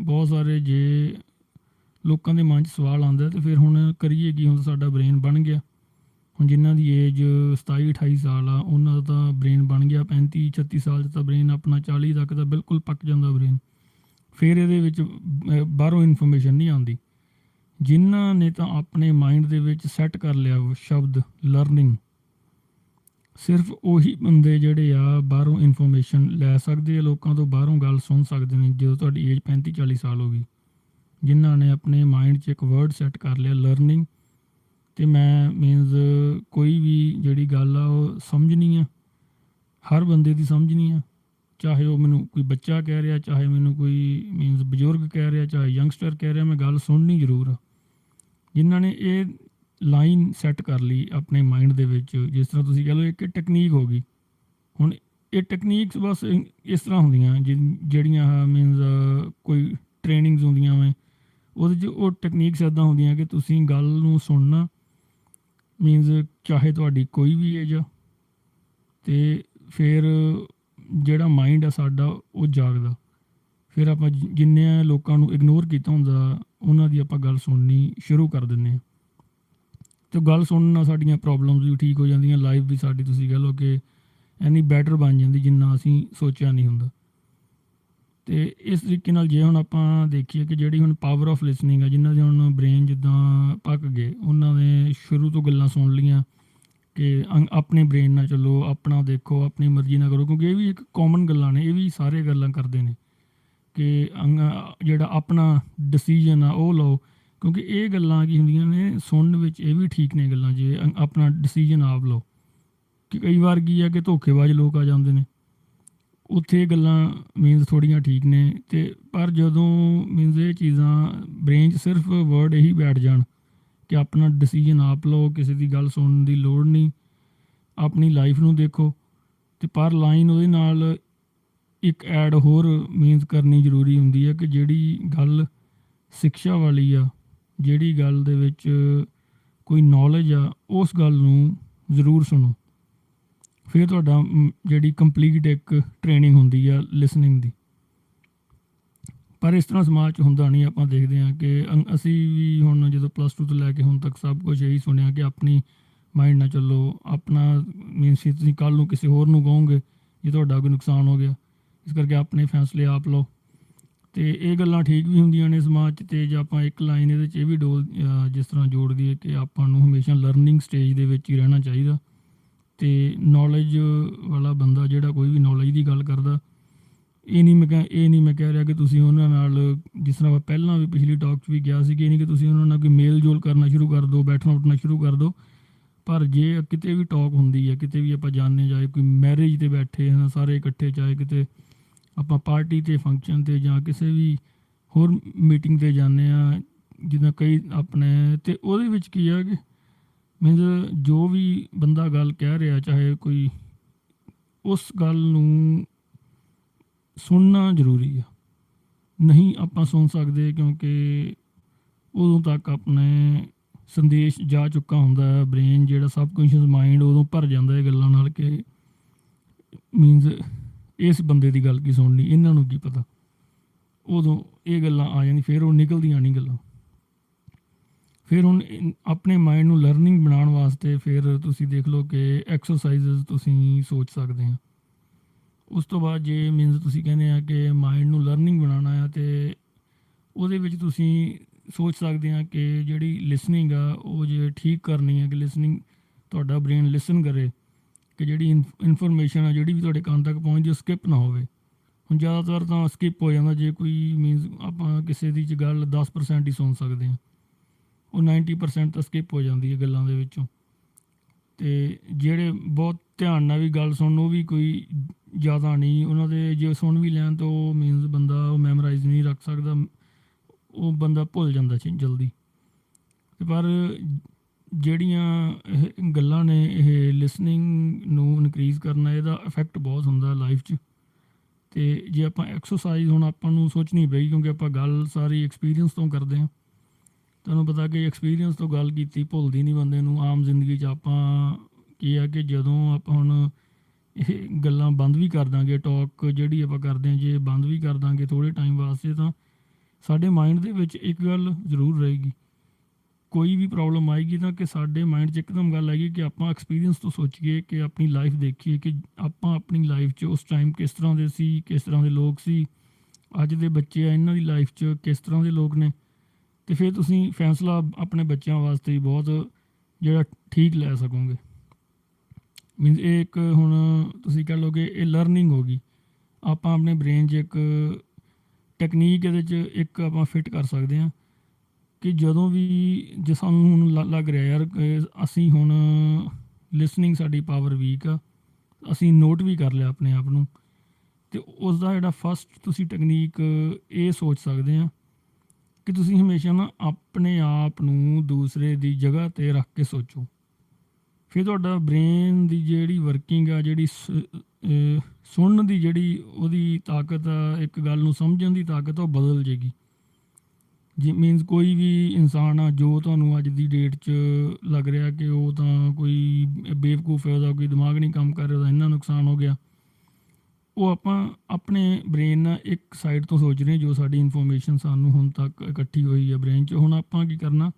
ਬਹੁਤ ਸਾਰੇ ਜੇ ਲੋਕਾਂ ਦੇ ਮਨ 'ਚ ਸਵਾਲ ਆਉਂਦਾ, ਅਤੇ ਫਿਰ ਹੁਣ ਕਰੀਏ ਕੀ? ਹੁਣ ਸਾਡਾ ਬ੍ਰੇਨ ਬਣ ਗਿਆ। ਹੁਣ ਜਿਨ੍ਹਾਂ ਦੀ ਏਜ 27-28 ਸਾਲ ਆ, ਉਹਨਾਂ ਦਾ ਤਾਂ ਬ੍ਰੇਨ ਬਣ ਗਿਆ। 35-36 ਸਾਲ 'ਚ ਤਾਂ ਬ੍ਰੇਨ ਆਪਣਾ 40 ਤੱਕ ਤਾਂ ਬਿਲਕੁਲ ਪੱਕ ਜਾਂਦਾ ਬ੍ਰੇਨ। ਫਿਰ ਇਹਦੇ ਵਿੱਚ ਬਾਹਰੋਂ ਇਨਫੋਰਮੇਸ਼ਨ ਨਹੀਂ ਆਉਂਦੀ। ਜਿਨ੍ਹਾਂ ਨੇ ਤਾਂ ਆਪਣੇ ਮਾਈਂਡ ਦੇ ਵਿੱਚ ਸੈੱਟ ਕਰ ਲਿਆ ਸ਼ਬਦ ਲਰਨਿੰਗ, ਸਿਰਫ ਉਹੀ ਬੰਦੇ ਜਿਹੜੇ ਆ ਬਾਹਰੋਂ ਇਨਫੋਰਮੇਸ਼ਨ ਲੈ ਸਕਦੇ ਆ, ਲੋਕਾਂ ਤੋਂ ਬਾਹਰੋਂ ਗੱਲ ਸੁਣ ਸਕਦੇ ਨੇ। ਜਦੋਂ ਤੁਹਾਡੀ ਏਜ 35-40 ਸਾਲ ਹੋ ਗਈ, ਜਿਨ੍ਹਾਂ ਨੇ ਆਪਣੇ ਮਾਈਂਡ 'ਚ ਇੱਕ ਵਰਡ ਸੈੱਟ ਕਰ ਲਿਆ ਲਰਨਿੰਗ, ਅਤੇ ਮੈਂ ਮੀਨਸ ਕੋਈ ਵੀ ਜਿਹੜੀ ਗੱਲ ਆ ਉਹ ਸਮਝਣੀ ਆ, ਹਰ ਬੰਦੇ ਦੀ ਸਮਝਣੀ ਆ। ਚਾਹੇ ਉਹ ਮੈਨੂੰ ਕੋਈ ਬੱਚਾ ਕਹਿ ਰਿਹਾ, ਚਾਹੇ ਮੈਨੂੰ ਕੋਈ ਮੀਨਸ ਬਜ਼ੁਰਗ ਕਹਿ ਰਿਹਾ, ਚਾਹੇ ਯੰਗਸਟਰ ਕਹਿ ਰਿਹਾ, ਮੈਂ ਗੱਲ ਸੁਣਨੀ ਜ਼ਰੂਰ ਆ। ਜਿਨ੍ਹਾਂ ਨੇ ਇਹ ਲਾਈਨ ਸੈੱਟ ਕਰ ਲਈ ਆਪਣੇ ਮਾਈਂਡ ਦੇ ਵਿੱਚ, ਜਿਸ ਤਰ੍ਹਾਂ ਤੁਸੀਂ ਕਹਿ ਲਓ ਇੱਕ ਟੈਕਨੀਕ ਹੋ ਗਈ। ਹੁਣ ਇਹ ਟੈਕਨੀਕਸ ਬਸ ਇਸ ਤਰ੍ਹਾਂ ਹੁੰਦੀਆਂ ਜਿਹੜੀਆਂ ਮੀਨਸ ਕੋਈ ਟ੍ਰੇਨਿੰਗਸ ਹੁੰਦੀਆਂ ਵੇ, ਉਹਦੇ 'ਚ ਉਹ ਟੈਕਨੀਕਸ ਇੱਦਾਂ ਹੁੰਦੀਆਂ ਕਿ ਤੁਸੀਂ ਗੱਲ ਨੂੰ ਸੁਣਨਾ ਮੀਨਸ ਚਾਹੇ ਤੁਹਾਡੀ ਕੋਈ ਵੀ ਏਜ ਆ, ਅਤੇ ਫਿਰ ਜਿਹੜਾ ਮਾਈਂਡ ਆ ਸਾਡਾ ਉਹ ਜਾਗਦਾ। ਫਿਰ ਆਪਾਂ ਜਿੰਨੇ ਲੋਕਾਂ ਨੂੰ ਇਗਨੋਰ ਕੀਤਾ ਹੁੰਦਾ, ਉਹਨਾਂ ਦੀ ਆਪਾਂ ਗੱਲ ਸੁਣਨੀ ਸ਼ੁਰੂ ਕਰ ਦਿੰਦੇ ਹਾਂ, ਅਤੇ ਗੱਲ ਸੁਣਨ ਨਾਲ ਸਾਡੀਆਂ ਪ੍ਰੋਬਲਮਸ ਵੀ ਠੀਕ ਹੋ ਜਾਂਦੀਆਂ। ਲਾਈਫ ਵੀ ਸਾਡੀ ਤੁਸੀਂ ਕਹਿ ਲਓ ਕਿ ਇੰਨੀ ਬੈਟਰ ਬਣ ਜਾਂਦੀ ਜਿੰਨਾ ਅਸੀਂ ਸੋਚਿਆ ਨਹੀਂ ਹੁੰਦਾ। ਅਤੇ ਇਸ ਤਰੀਕੇ ਨਾਲ ਜੇ ਹੁਣ ਆਪਾਂ ਦੇਖੀਏ ਕਿ ਜਿਹੜੀ ਹੁਣ ਪਾਵਰ ਆਫ ਲਿਸਨਿੰਗ ਆ, ਜਿਨ੍ਹਾਂ ਦੇ ਹੁਣ ਬ੍ਰੇਨ ਜਿੱਦਾਂ ਪੱਕ ਗਏ, ਉਹਨਾਂ ਨੇ ਸ਼ੁਰੂ ਤੋਂ ਗੱਲਾਂ ਸੁਣ ਲਈਆਂ ਕਿ ਆਪਣੇ ਬ੍ਰੇਨ ਨਾਲ ਚੱਲੋ, ਆਪਣਾ ਦੇਖੋ, ਆਪਣੀ ਮਰਜ਼ੀ ਨਾਲ ਕਰੋ। ਕਿਉਂਕਿ ਇਹ ਵੀ ਇੱਕ ਕਾਮਨ ਗੱਲਾਂ ਨੇ, ਇਹ ਵੀ ਸਾਰੇ ਗੱਲਾਂ ਕਰਦੇ ਨੇ ਕਿ ਜਿਹੜਾ ਆਪਣਾ ਡਿਸੀਜ਼ਨ ਆ ਉਹ ਲਓ। ਕਿਉਂਕਿ ਇਹ ਗੱਲਾਂ ਕੀ ਹੁੰਦੀਆਂ ਨੇ ਸੁਣਨ ਵਿੱਚ, ਇਹ ਵੀ ਠੀਕ ਨੇ ਗੱਲਾਂ ਜੇ ਆਪਣਾ ਡਿਸੀਜ਼ਨ ਆਪ ਲਓ। ਕਿ ਕਈ ਵਾਰ ਕੀ ਆ ਕਿ ਧੋਖੇਬਾਜ਼ ਲੋਕ ਆ ਜਾਂਦੇ ਨੇ, ਉੱਥੇ ਇਹ ਗੱਲਾਂ ਮੀਨਸ ਥੋੜ੍ਹੀਆਂ ਠੀਕ ਨੇ। ਅਤੇ ਪਰ ਜਦੋਂ ਮੀਨਸ ਇਹ ਚੀਜ਼ਾਂ ਬ੍ਰੇਨ 'ਚ ਸਿਰਫ ਵਰਡ ਇਹੀ ਬੈਠ ਜਾਣ ਕਿ ਆਪਣਾ ਡਿਸੀਜ਼ਨ ਆਪ ਲਓ, ਕਿਸੇ ਦੀ ਗੱਲ ਸੁਣਨ ਦੀ ਲੋੜ ਨਹੀਂ, ਆਪਣੀ ਲਾਈਫ ਨੂੰ ਦੇਖੋ, ਅਤੇ ਪਰ ਲਾਈਨ ਉਹਦੇ ਨਾਲ ਇੱਕ ਐਡ ਹੋਰ ਮੀਨਸ ਕਰਨੀ ਜ਼ਰੂਰੀ ਹੁੰਦੀ ਹੈ ਕਿ ਜਿਹੜੀ ਗੱਲ ਸਿਕਸ਼ਾ ਵਾਲੀ ਆ, ਜਿਹੜੀ ਗੱਲ ਦੇ ਵਿੱਚ ਕੋਈ ਨੌਲੇਜ ਆ, ਉਸ ਗੱਲ ਨੂੰ ਜ਼ਰੂਰ ਸੁਣੋ। ਫਿਰ ਤੁਹਾਡਾ ਜਿਹੜੀ ਕੰਪਲੀਟ ਇੱਕ ਟ੍ਰੇਨਿੰਗ ਹੁੰਦੀ ਆ ਲਿਸਨਿੰਗ ਦੀ। ਪਰ ਇਸ ਤਰ੍ਹਾਂ ਸਮਾਜ 'ਚ ਹੁੰਦਾ ਨਹੀਂ। ਆਪਾਂ ਦੇਖਦੇ ਹਾਂ ਕਿ ਅਸੀਂ ਵੀ ਹੁਣ ਜਦੋਂ +2 ਤੋਂ ਲੈ ਕੇ ਹੁਣ ਤੱਕ ਸਭ ਕੁਝ ਇਹੀ ਸੁਣਿਆ ਕਿ ਆਪਣੀ ਮਾਈਂਡ ਨਾਲ ਚੱਲੋ, ਆਪਣਾ ਮੀਨਸ ਤੁਸੀਂ ਕੱਲ੍ਹ ਨੂੰ ਕਿਸੇ ਹੋਰ ਨੂੰ ਕਹੋਗੇ ਜੇ ਤੁਹਾਡਾ ਕੋਈ ਨੁਕਸਾਨ ਹੋ ਗਿਆ, ਇਸ ਕਰਕੇ ਆਪਣੇ ਫੈਸਲੇ ਆਪ ਲਓ। ਅਤੇ ਇਹ ਗੱਲਾਂ ਠੀਕ ਵੀ ਹੁੰਦੀਆਂ ਨੇ ਸਮਾਜ 'ਚ। ਅਤੇ ਜੇ ਆਪਾਂ ਇੱਕ ਲਾਈਨ ਇਹਦੇ 'ਚ ਇਹ ਵੀ ਜਿਸ ਤਰ੍ਹਾਂ ਜੋੜ ਦਈਏ ਕਿ ਆਪਾਂ ਨੂੰ ਹਮੇਸ਼ਾ ਲਰਨਿੰਗ ਸਟੇਜ ਦੇ ਵਿੱਚ ਹੀ ਰਹਿਣਾ ਚਾਹੀਦਾ। ਅਤੇ ਨੌਲੇਜ ਵਾਲਾ ਬੰਦਾ ਜਿਹੜਾ ਕੋਈ ਵੀ ਨੌਲੇਜ ਦੀ ਗੱਲ ਕਰਦਾ, ਇਹ ਨਹੀਂ ਮੈਂ ਕਹਿ ਰਿਹਾ ਕਿ ਤੁਸੀਂ ਉਹਨਾਂ ਨਾਲ, ਜਿਸ ਤਰ੍ਹਾਂ ਆਪਾਂ ਪਹਿਲਾਂ ਵੀ ਪਿਛਲੀ ਟਾਕ 'ਚ ਵੀ ਕਿਹਾ ਸੀ, ਕਿ ਇਹ ਨਹੀਂ ਕਿ ਤੁਸੀਂ ਉਹਨਾਂ ਨਾਲ ਕੋਈ ਮੇਲ ਜੋਲ ਕਰਨਾ ਸ਼ੁਰੂ ਕਰ ਦਿਓ, ਬੈਠਣਾ ਉੱਠਣਾ ਸ਼ੁਰੂ ਕਰ ਦਿਓ। ਪਰ ਜੇ ਕਿਤੇ ਵੀ ਟਾਕ ਹੁੰਦੀ ਹੈ, ਕਿਤੇ ਵੀ ਆਪਾਂ ਜਾਂਦੇ, ਚਾਹੇ ਕੋਈ ਮੈਰਿਜ 'ਤੇ ਬੈਠੇ ਹਨ ਸਾਰੇ ਇਕੱਠੇ, ਚਾਹੇ ਕਿਤੇ ਆਪਾਂ ਪਾਰਟੀ 'ਤੇ, ਫੰਕਸ਼ਨ 'ਤੇ, ਜਾਂ ਕਿਸੇ ਵੀ ਹੋਰ ਮੀਟਿੰਗ 'ਤੇ ਜਾਂਦੇ ਹਾਂ, ਜਿੱਦਾਂ ਕਈ ਆਪਣੇ, ਅਤੇ ਉਹਦੇ ਵਿੱਚ ਕੀ ਆ ਕਿ ਮੀਨਜ਼ ਜੋ ਵੀ ਬੰਦਾ ਗੱਲ ਕਹਿ ਰਿਹਾ, ਚਾਹੇ ਕੋਈ, ਉਸ ਗੱਲ ਨੂੰ ਸੁਣਨਾ ਜ਼ਰੂਰੀ ਆ। ਨਹੀਂ ਆਪਾਂ ਸੁਣ ਸਕਦੇ ਕਿਉਂਕਿ ਉਦੋਂ ਤੱਕ ਆਪਣੇ ਸੰਦੇਸ਼ ਜਾ ਚੁੱਕਾ ਹੁੰਦਾ ਹੈ। ਬ੍ਰੇਨ ਜਿਹੜਾ ਸਬਕੌਂਸ਼ੀਅਸ ਮਾਈਂਡ ਉਦੋਂ ਭਰ ਜਾਂਦਾ ਇਹ ਗੱਲਾਂ ਨਾਲ ਕਿ ਮੀਨਜ਼ ਇਸ ਬੰਦੇ ਦੀ ਗੱਲ ਕੀ ਸੁਣਨੀ, ਇਹਨਾਂ ਨੂੰ ਕੀ ਪਤਾ। ਉਦੋਂ ਇਹ ਗੱਲਾਂ ਆ ਜਾਂਦੀ, ਫਿਰ ਉਹ ਨਿਕਲਦੀਆਂ ਨਹੀਂ ਗੱਲਾਂ। ਫਿਰ ਹੁਣ ਆਪਣੇ ਮਾਈਂਡ ਨੂੰ ਲਰਨਿੰਗ ਬਣਾਉਣ ਵਾਸਤੇ ਫਿਰ ਤੁਸੀਂ ਦੇਖ ਲਓ ਕਿ ਐਕਸਰਸਾਈਜ਼ਸ ਤੁਸੀਂ ਸੋਚ ਸਕਦੇ ਆ। ਉਸ ਤੋਂ ਬਾਅਦ ਜੇ ਮੀਨਜ਼ ਤੁਸੀਂ ਕਹਿੰਦੇ ਆ ਕਿ ਮਾਈਂਡ ਨੂੰ ਲਰਨਿੰਗ ਬਣਾਉਣਾ ਆ, ਅਤੇ ਉਹਦੇ ਵਿੱਚ ਤੁਸੀਂ ਸੋਚ ਸਕਦੇ ਆ ਕਿ ਜਿਹੜੀ ਲਿਸਨਿੰਗ ਆ ਉਹ ਜੇ ਠੀਕ ਕਰਨੀ ਹੈ, ਕਿ ਲਿਸਨਿੰਗ ਤੁਹਾਡਾ ਬ੍ਰੇਨ ਲਿਸਨ ਕਰੇ, ਕਿ ਜਿਹੜੀ ਇਨਫੋਰਮੇਸ਼ਨ ਆ ਜਿਹੜੀ ਵੀ ਤੁਹਾਡੇ ਕੰਨ ਤੱਕ ਪਹੁੰਚਦੀ ਉਹ ਸਕਿਪ ਨਾ ਹੋਵੇ। ਹੁਣ ਜ਼ਿਆਦਾਤਰ ਤਾਂ ਸਕਿਪ ਹੋ ਜਾਂਦਾ, ਜੇ ਕੋਈ ਮੀਨਜ਼ ਆਪਾਂ ਕਿਸੇ ਦੀ ਗੱਲ 10% ਹੀ ਸੁਣ ਸਕਦੇ ਹਾਂ, ਉਹ 90% ਤਾਂ ਸਕਿਪ ਹੋ ਜਾਂਦੀ ਹੈ ਗੱਲਾਂ ਦੇ ਵਿੱਚੋਂ। ਅਤੇ ਜਿਹੜੇ ਬਹੁਤ ਧਿਆਨ ਨਾਲ ਵੀ ਗੱਲ ਸੁਣਨ, ਉਹ ਵੀ ਕੋਈ ਜ਼ਿਆਦਾ ਨਹੀਂ, ਉਹਨਾਂ ਦੇ ਜੇ ਸੁਣ ਵੀ ਲੈਣ ਤਾਂ ਉਹ ਮੀਨਜ਼ ਬੰਦਾ ਉਹ ਮੈਮੋਰਾਈਜ਼ ਨਹੀਂ ਰੱਖ ਸਕਦਾ, ਉਹ ਬੰਦਾ ਭੁੱਲ ਜਾਂਦਾ ਜਲਦੀ। ਪਰ ਜਿਹੜੀਆਂ ਇਹ ਗੱਲਾਂ ਨੇ, ਇਹ ਲਿਸਨਿੰਗ ਨੂੰ ਇਨਕਰੀਜ਼ ਕਰਨਾ, ਇਹਦਾ ਇਫੈਕਟ ਬਹੁਤ ਹੁੰਦਾ ਲਾਈਫ 'ਚ। ਅਤੇ ਜੇ ਆਪਾਂ ਐਕਸਰਸਾਈਜ਼ ਹੁਣ ਆਪਾਂ ਨੂੰ ਸੋਚਣੀ ਪਈ, ਕਿਉਂਕਿ ਆਪਾਂ ਗੱਲ ਸਾਰੀ ਐਕਸਪੀਰੀਅੰਸ ਤੋਂ ਕਰਦੇ ਹਾਂ। ਤੁਹਾਨੂੰ ਪਤਾ ਕਿ ਐਕਸਪੀਰੀਅੰਸ ਤੋਂ ਗੱਲ ਕੀਤੀ ਭੁੱਲਦੀ ਨਹੀਂ ਬੰਦੇ ਨੂੰ। ਆਮ ਜ਼ਿੰਦਗੀ 'ਚ ਆਪਾਂ ਕੀ ਆ ਕਿ ਜਦੋਂ ਆਪਾਂ ਹੁਣ ਇਹ ਗੱਲਾਂ ਬੰਦ ਵੀ ਕਰ ਦਾਂਗੇ, ਟਾਕ ਜਿਹੜੀ ਆਪਾਂ ਕਰਦੇ ਹਾਂ, ਜੇ ਬੰਦ ਵੀ ਕਰ ਦਾਂਗੇ ਥੋੜ੍ਹੇ ਟਾਈਮ ਵਾਸਤੇ, ਤਾਂ ਸਾਡੇ ਮਾਈਂਡ ਦੇ ਵਿੱਚ ਇੱਕ ਗੱਲ ਜ਼ਰੂਰ ਰਹੇਗੀ। ਕੋਈ ਵੀ ਪ੍ਰੋਬਲਮ ਆਏਗੀ ਤਾਂ ਕਿ ਸਾਡੇ ਮਾਈਂਡ 'ਚ ਇੱਕਦਮ ਗੱਲ ਆਏਗੀ ਕਿ ਆਪਾਂ ਐਕਸਪੀਰੀਅੰਸ ਤੋਂ ਸੋਚੀਏ, ਕਿ ਆਪਣੀ ਲਾਈਫ ਦੇਖੀਏ ਕਿ ਆਪਾਂ ਆਪਣੀ ਲਾਈਫ 'ਚ ਉਸ ਟਾਈਮ ਕਿਸ ਤਰ੍ਹਾਂ ਦੇ ਸੀ, ਕਿਸ ਤਰ੍ਹਾਂ ਦੇ ਲੋਕ ਸੀ। ਅੱਜ ਦੇ ਬੱਚੇ ਆ, ਇਹਨਾਂ ਦੀ ਲਾਈਫ 'ਚ ਕਿਸ ਤਰ੍ਹਾਂ ਦੇ ਲੋਕ ਨੇ। ਅਤੇ ਫਿਰ ਤੁਸੀਂ ਫੈਸਲਾ ਆਪਣੇ ਬੱਚਿਆਂ ਵਾਸਤੇ ਵੀ ਬਹੁਤ ਜਿਹੜਾ ਠੀਕ ਲੈ ਸਕੋਗੇ। ਮੀਨਜ਼ ਇਹ ਇੱਕ ਹੁਣ ਤੁਸੀਂ ਕਹਿ ਲਓ ਕਿ ਇਹ ਲਰਨਿੰਗ ਹੋ ਗਈ। ਆਪਾਂ ਆਪਣੇ ਬ੍ਰੇਨ 'ਚ ਇੱਕ ਟੈਕਨੀਕ ਇਹਦੇ 'ਚ ਇੱਕ ਆਪਾਂ ਫਿੱਟ ਕਰ ਸਕਦੇ ਹਾਂ ਕਿ ਜਦੋਂ ਵੀ ਜੇ ਸਾਨੂੰ ਹੁਣ ਲੱਗ ਰਿਹਾ ਯਾਰ ਕਿ ਅਸੀਂ ਹੁਣ ਲਿਸਨਿੰਗ ਸਾਡੀ ਪਾਵਰ ਵੀਕ ਆ, ਅਸੀਂ ਨੋਟ ਵੀ ਕਰ ਲਿਆ ਆਪਣੇ ਆਪ ਨੂੰ, ਅਤੇ ਉਸ ਦਾ ਜਿਹੜਾ ਫਸਟ ਤੁਸੀਂ ਟੈਕਨੀਕ ਇਹ ਸੋਚ ਸਕਦੇ ਆ ਕਿ ਤੁਸੀਂ ਹਮੇਸ਼ਾ ਨਾ ਆਪਣੇ ਆਪ ਨੂੰ ਦੂਸਰੇ ਦੀ ਜਗ੍ਹਾ 'ਤੇ ਰੱਖ ਕੇ ਸੋਚੋ। ਫਿਰ ਤੁਹਾਡਾ ਬ੍ਰੇਨ ਦੀ ਜਿਹੜੀ ਵਰਕਿੰਗ ਆ, ਜਿਹੜੀ ਸੁਣਨ ਦੀ ਜਿਹੜੀ ਉਹਦੀ ਤਾਕਤ ਆ, ਇੱਕ ਗੱਲ ਨੂੰ ਸਮਝਣ ਦੀ ਤਾਕਤ, ਉਹ ਬਦਲ ਜੇਗੀ। ਜੀ ਮੀਨਜ਼ ਕੋਈ ਵੀ ਇਨਸਾਨ ਆ ਜੋ ਤੁਹਾਨੂੰ ਅੱਜ ਦੀ ਡੇਟ 'ਚ ਲੱਗ ਰਿਹਾ ਕਿ ਉਹ ਤਾਂ ਕੋਈ ਬੇਵਕੂਫ ਹੈ, ਉਹਦਾ ਕੋਈ ਦਿਮਾਗ ਨਹੀਂ ਕੰਮ ਕਰ ਰਿਹਾ, ਉਹਦਾ ਇੰਨਾ ਨੁਕਸਾਨ ਹੋ ਗਿਆ, ਉਹ ਆਪਾਂ ਆਪਣੇ ਬ੍ਰੇਨ ਨਾਲ ਇੱਕ ਸਾਈਡ ਤੋਂ ਸੋਚ ਰਹੇ ਜੋ ਸਾਡੀ ਇਨਫੋਰਮੇਸ਼ਨ ਸਾਨੂੰ ਹੁਣ ਤੱਕ ਇਕੱਠੀ ਹੋਈ ਹੈ ਬ੍ਰੇਨ 'ਚ। ਹੁਣ ਆਪਾਂ ਕੀ ਕਰਨਾ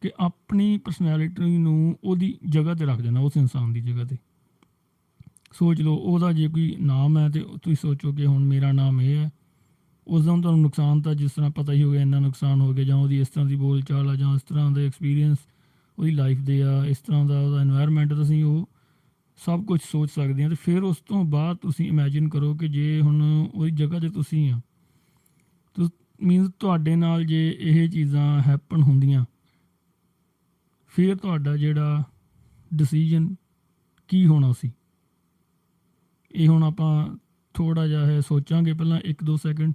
ਕਿ ਆਪਣੀ ਪਰਸਨੈਲਿਟੀ ਨੂੰ ਉਹਦੀ ਜਗ੍ਹਾ 'ਤੇ ਰੱਖ ਦੇਣਾ, ਉਸ ਇਨਸਾਨ ਦੀ ਜਗ੍ਹਾ 'ਤੇ। ਸੋਚ ਲਓ ਉਹਦਾ ਜੇ ਕੋਈ ਨਾਮ ਹੈ ਅਤੇ ਤੁਸੀਂ ਸੋਚੋ ਕਿ ਹੁਣ ਮੇਰਾ ਨਾਮ ਇਹ ਹੈ। ਉਸ ਦਾ ਤੁਹਾਨੂੰ ਨੁਕਸਾਨ ਤਾਂ ਜਿਸ ਤਰ੍ਹਾਂ ਪਤਾ ਹੀ ਹੋ ਗਿਆ, ਇੰਨਾ ਨੁਕਸਾਨ ਹੋ ਗਿਆ, ਜਾਂ ਉਹਦੀ ਇਸ ਤਰ੍ਹਾਂ ਦੀ ਬੋਲ ਚਾਲ ਆ, ਜਾਂ ਇਸ ਤਰ੍ਹਾਂ ਦੇ ਐਕਸਪੀਰੀਅੰਸ ਉਹਦੀ ਲਾਈਫ ਦੇ ਆ, ਇਸ ਤਰ੍ਹਾਂ ਦਾ ਉਹਦਾ ਇਨਵਾਇਰਮੈਂਟ, ਤੁਸੀਂ ਉਹ ਸਭ ਕੁਝ ਸੋਚ ਸਕਦੇ ਹਾਂ। ਅਤੇ ਫਿਰ ਉਸ ਤੋਂ ਬਾਅਦ ਤੁਸੀਂ ਇਮੈਜਿਨ ਕਰੋ ਕਿ ਜੇ ਹੁਣ ਉਹਦੀ ਜਗ੍ਹਾ 'ਤੇ ਤੁਸੀਂ ਆ, ਮੀਨਜ਼ ਤੁਹਾਡੇ ਨਾਲ ਜੇ ਇਹ ਚੀਜ਼ਾਂ ਹੈਪਨ ਹੁੰਦੀਆਂ, ਫਿਰ ਤੁਹਾਡਾ ਜਿਹੜਾ ਡਿਸੀਜਨ ਕੀ ਹੋਣਾ ਸੀ। ਇਹ ਹੁਣ ਆਪਾਂ ਥੋੜ੍ਹਾ ਜਿਹਾ ਇਹ ਸੋਚਾਂਗੇ ਪਹਿਲਾਂ 1-2 ਸੈਕਿੰਡ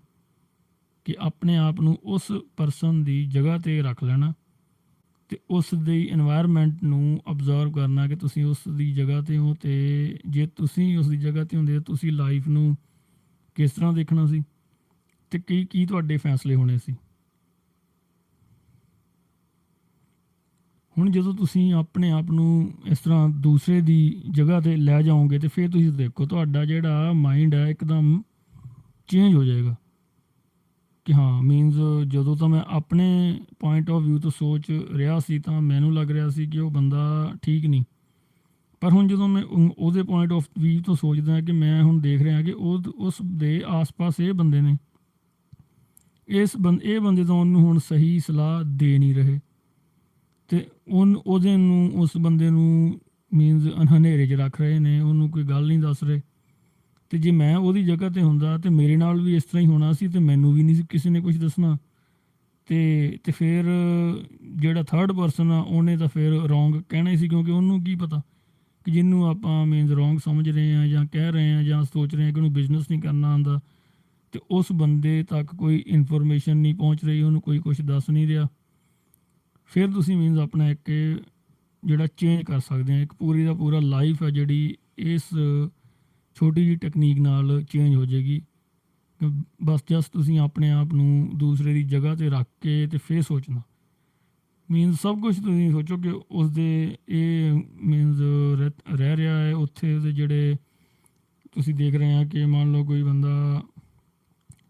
ਕਿ ਆਪਣੇ ਆਪ ਨੂੰ ਉਸ ਪਰਸਨ ਦੀ ਜਗ੍ਹਾ 'ਤੇ ਰੱਖ ਲੈਣਾ ਅਤੇ ਉਸ ਦੀ ਇਨਵਾਇਰਮੈਂਟ ਨੂੰ ਅਬਜ਼ਰਵ ਕਰਨਾ ਕਿ ਤੁਸੀਂ ਉਸ ਦੀ ਜਗ੍ਹਾ 'ਤੇ ਹੋ, ਅਤੇ ਜੇ ਤੁਸੀਂ ਉਸ ਦੀ ਜਗ੍ਹਾ 'ਤੇ ਹੁੰਦੇ ਤੁਸੀਂ ਲਾਈਫ ਨੂੰ ਕਿਸ ਤਰ੍ਹਾਂ ਦੇਖਣਾ ਸੀ, ਅਤੇ ਕੀ ਤੁਹਾਡੇ ਫੈਸਲੇ ਹੋਣੇ ਸੀ। ਹੁਣ ਜਦੋਂ ਤੁਸੀਂ ਆਪਣੇ ਆਪ ਨੂੰ ਇਸ ਤਰ੍ਹਾਂ ਦੂਸਰੇ ਦੀ ਜਗ੍ਹਾ 'ਤੇ ਲੈ ਜਾਓਗੇ, ਅਤੇ ਫਿਰ ਤੁਸੀਂ ਦੇਖੋ ਤੁਹਾਡਾ ਜਿਹੜਾ ਮਾਈਂਡ ਹੈ ਇੱਕਦਮ ਚੇਂਜ ਹੋ ਜਾਏਗਾ ਕਿ ਹਾਂ ਮੀਨਜ਼ ਜਦੋਂ ਤਾਂ ਮੈਂ ਆਪਣੇ ਪੁਆਇੰਟ ਆਫ ਵਿਊ ਤੋਂ ਸੋਚ ਰਿਹਾ ਸੀ ਤਾਂ ਮੈਨੂੰ ਲੱਗ ਰਿਹਾ ਸੀ ਕਿ ਉਹ ਬੰਦਾ ਠੀਕ ਨਹੀਂ, ਪਰ ਹੁਣ ਜਦੋਂ ਮੈਂ ਉਹਦੇ ਪੁਆਇੰਟ ਆਫ ਵਿਊ ਤੋਂ ਸੋਚਦਾ ਕਿ ਮੈਂ ਹੁਣ ਦੇਖ ਰਿਹਾ ਕਿ ਉਸ ਦੇ ਆਸ-ਪਾਸ ਇਹ ਬੰਦੇ ਨੇ, ਇਹ ਬੰਦੇ ਤਾਂ ਉਹਨੂੰ ਹੁਣ ਸਹੀ ਸਲਾਹ ਦੇ ਨਹੀਂ ਰਹੇ, ਅਤੇ ਉਹਦੇ ਨੂੰ ਉਸ ਬੰਦੇ ਨੂੰ ਮੀਨਜ਼ ਹਨੇਰੇ 'ਚ ਰੱਖ ਰਹੇ ਨੇ, ਉਹਨੂੰ ਕੋਈ ਗੱਲ ਨਹੀਂ ਦੱਸ ਰਹੇ। ਅਤੇ ਜੇ ਮੈਂ ਉਹਦੀ ਜਗ੍ਹਾ 'ਤੇ ਹੁੰਦਾ ਤਾਂ ਮੇਰੇ ਨਾਲ ਵੀ ਇਸ ਤਰ੍ਹਾਂ ਹੀ ਹੋਣਾ ਸੀ, ਅਤੇ ਮੈਨੂੰ ਵੀ ਨਹੀਂ ਸੀ ਕਿਸੇ ਨੇ ਕੁਛ ਦੱਸਣਾ। ਅਤੇ ਫਿਰ ਜਿਹੜਾ ਥਰਡ ਪਰਸਨ ਆ ਉਹਨੇ ਤਾਂ ਫਿਰ ਰੋਂਗ ਕਹਿਣਾ ਹੀ ਸੀ, ਕਿਉਂਕਿ ਉਹਨੂੰ ਕੀ ਪਤਾ ਕਿ ਜਿਹਨੂੰ ਆਪਾਂ ਮੀਨਜ਼ ਰੋਂਗ ਸਮਝ ਰਹੇ ਹਾਂ ਜਾਂ ਕਹਿ ਰਹੇ ਹਾਂ ਜਾਂ ਸੋਚ ਰਹੇ ਹਾਂ ਕਿ ਉਹਨੂੰ ਬਿਜ਼ਨਸ ਨਹੀਂ ਕਰਨਾ ਆਉਂਦਾ, ਅਤੇ ਉਸ ਬੰਦੇ ਤੱਕ ਕੋਈ ਇਨਫੋਰਮੇਸ਼ਨ ਨਹੀਂ ਪਹੁੰਚ ਰਹੀ, ਉਹਨੂੰ ਕੋਈ ਕੁਛ ਦੱਸ ਨਹੀਂ ਰਿਹਾ। ਫਿਰ ਤੁਸੀਂ ਮੀਨਜ਼ ਆਪਣਾ ਇੱਕ ਜਿਹੜਾ ਚੇਂਜ ਕਰ ਸਕਦੇ ਹਾਂ। ਇੱਕ ਪੂਰੀ ਦਾ ਪੂਰਾ ਲਾਈਫ ਹੈ ਜਿਹੜੀ ਇਸ ਛੋਟੀ ਜਿਹੀ ਟੈਕਨੀਕ ਨਾਲ ਚੇਂਜ ਹੋ ਜਾਏਗੀ। ਬਸ ਜਸਟ ਤੁਸੀਂ ਆਪਣੇ ਆਪ ਨੂੰ ਦੂਸਰੇ ਦੀ ਜਗ੍ਹਾ 'ਤੇ ਰੱਖ ਕੇ ਅਤੇ ਫਿਰ ਸੋਚਣਾ ਮੀਨਸ ਸਭ ਕੁਛ ਤੁਸੀਂ ਸੋਚੋ ਕਿ ਉਸਦੇ ਇਹ ਮੀਨਸ ਰਹਿ ਰਿਹਾ ਹੈ ਉੱਥੇ ਦੇ ਜਿਹੜੇ ਤੁਸੀਂ ਦੇਖ ਰਹੇ ਆ ਕਿ ਮੰਨ ਲਓ ਕੋਈ ਬੰਦਾ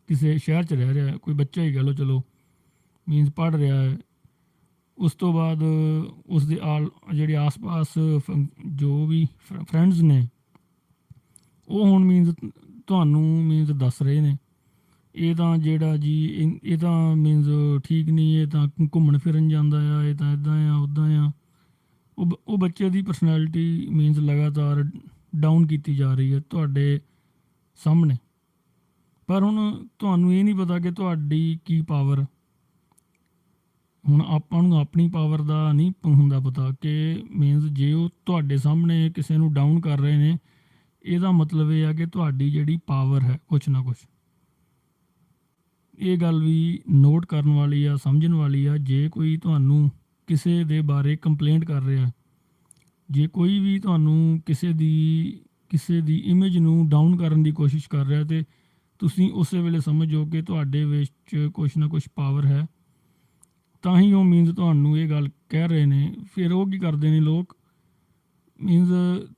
ਕਿਸੇ ਸ਼ਹਿਰ 'ਚ ਰਹਿ ਰਿਹਾ ਹੈ, ਕੋਈ ਬੱਚਾ ਹੀ ਕਹਿ ਲਓ ਚਲੋ ਮੀਨਸ ਪੜ੍ਹ ਰਿਹਾ ਹੈ। ਉਸ ਤੋਂ ਬਾਅਦ ਉਸਦੇ ਜਿਹੜੇ ਆਸ-ਪਾਸ ਜੋ ਵੀ ਫਰੈਂਡਸ ਨੇ ਉਹ ਹੁਣ ਮੀਨਸ ਤੁਹਾਨੂੰ ਮੀਨਸ ਦੱਸ ਰਹੇ ਨੇ ਇਹ ਤਾਂ ਜਿਹੜਾ ਜੀ ਇਹ ਤਾਂ ਮੀਨਸ ਠੀਕ ਨਹੀਂ, ਇਹ ਤਾਂ ਘੁੰਮਣ ਫਿਰਨ ਜਾਂਦਾ ਆ, ਇਹ ਤਾਂ ਇੱਦਾਂ ਆ ਉੱਦਾਂ ਆ। ਉਹ ਬੱਚੇ ਦੀ ਪਰਸਨੈਲਿਟੀ ਮੀਨਸ ਲਗਾਤਾਰ ਡਾਊਨ ਕੀਤੀ ਜਾ ਰਹੀ ਹੈ ਤੁਹਾਡੇ ਸਾਹਮਣੇ। ਪਰ ਹੁਣ ਤੁਹਾਨੂੰ ਇਹ ਨਹੀਂ ਪਤਾ ਕਿ ਤੁਹਾਡੀ ਕੀ ਪਾਵਰ। ਹੁਣ ਆਪਾਂ ਨੂੰ ਆਪਣੀ ਪਾਵਰ ਦਾ ਨਹੀਂ ਹੁੰਦਾ ਪਤਾ ਕਿ ਮੀਨਸ ਜੇ ਉਹ ਤੁਹਾਡੇ ਸਾਹਮਣੇ ਕਿਸੇ ਨੂੰ ਡਾਊਨ ਕਰ ਰਹੇ ਨੇ ਇਹਦਾ ਮਤਲਬ ਇਹ ਆ ਕਿ ਤੁਹਾਡੀ ਜਿਹੜੀ ਪਾਵਰ ਹੈ ਕੁਛ ਨਾ ਕੁਛ। ਇਹ ਗੱਲ ਵੀ ਨੋਟ ਕਰਨ ਵਾਲੀ ਆ, ਸਮਝਣ ਵਾਲੀ ਆ। ਜੇ ਕੋਈ ਤੁਹਾਨੂੰ ਕਿਸੇ ਦੇ ਬਾਰੇ ਕੰਪਲੇਂਟ ਕਰ ਰਿਹਾ, ਜੇ ਕੋਈ ਵੀ ਤੁਹਾਨੂੰ ਕਿਸੇ ਦੀ ਇਮੇਜ ਨੂੰ ਡਾਊਨ ਕਰਨ ਦੀ ਕੋਸ਼ਿਸ਼ ਕਰ ਰਿਹਾ ਅਤੇ ਤੁਸੀਂ ਉਸੇ ਵੇਲੇ ਸਮਝੋ ਕਿ ਤੁਹਾਡੇ ਵਿੱਚ ਕੁਛ ਨਾ ਕੁਛ ਪਾਵਰ ਹੈ ਤਾਂ ਹੀ ਉਹ ਮੀਨਸ ਤੁਹਾਨੂੰ ਇਹ ਗੱਲ ਕਹਿ ਰਹੇ ਨੇ। ਫਿਰ ਉਹ ਕੀ ਕਰਦੇ ਨੇ ਲੋਕ ਮੀਨਸ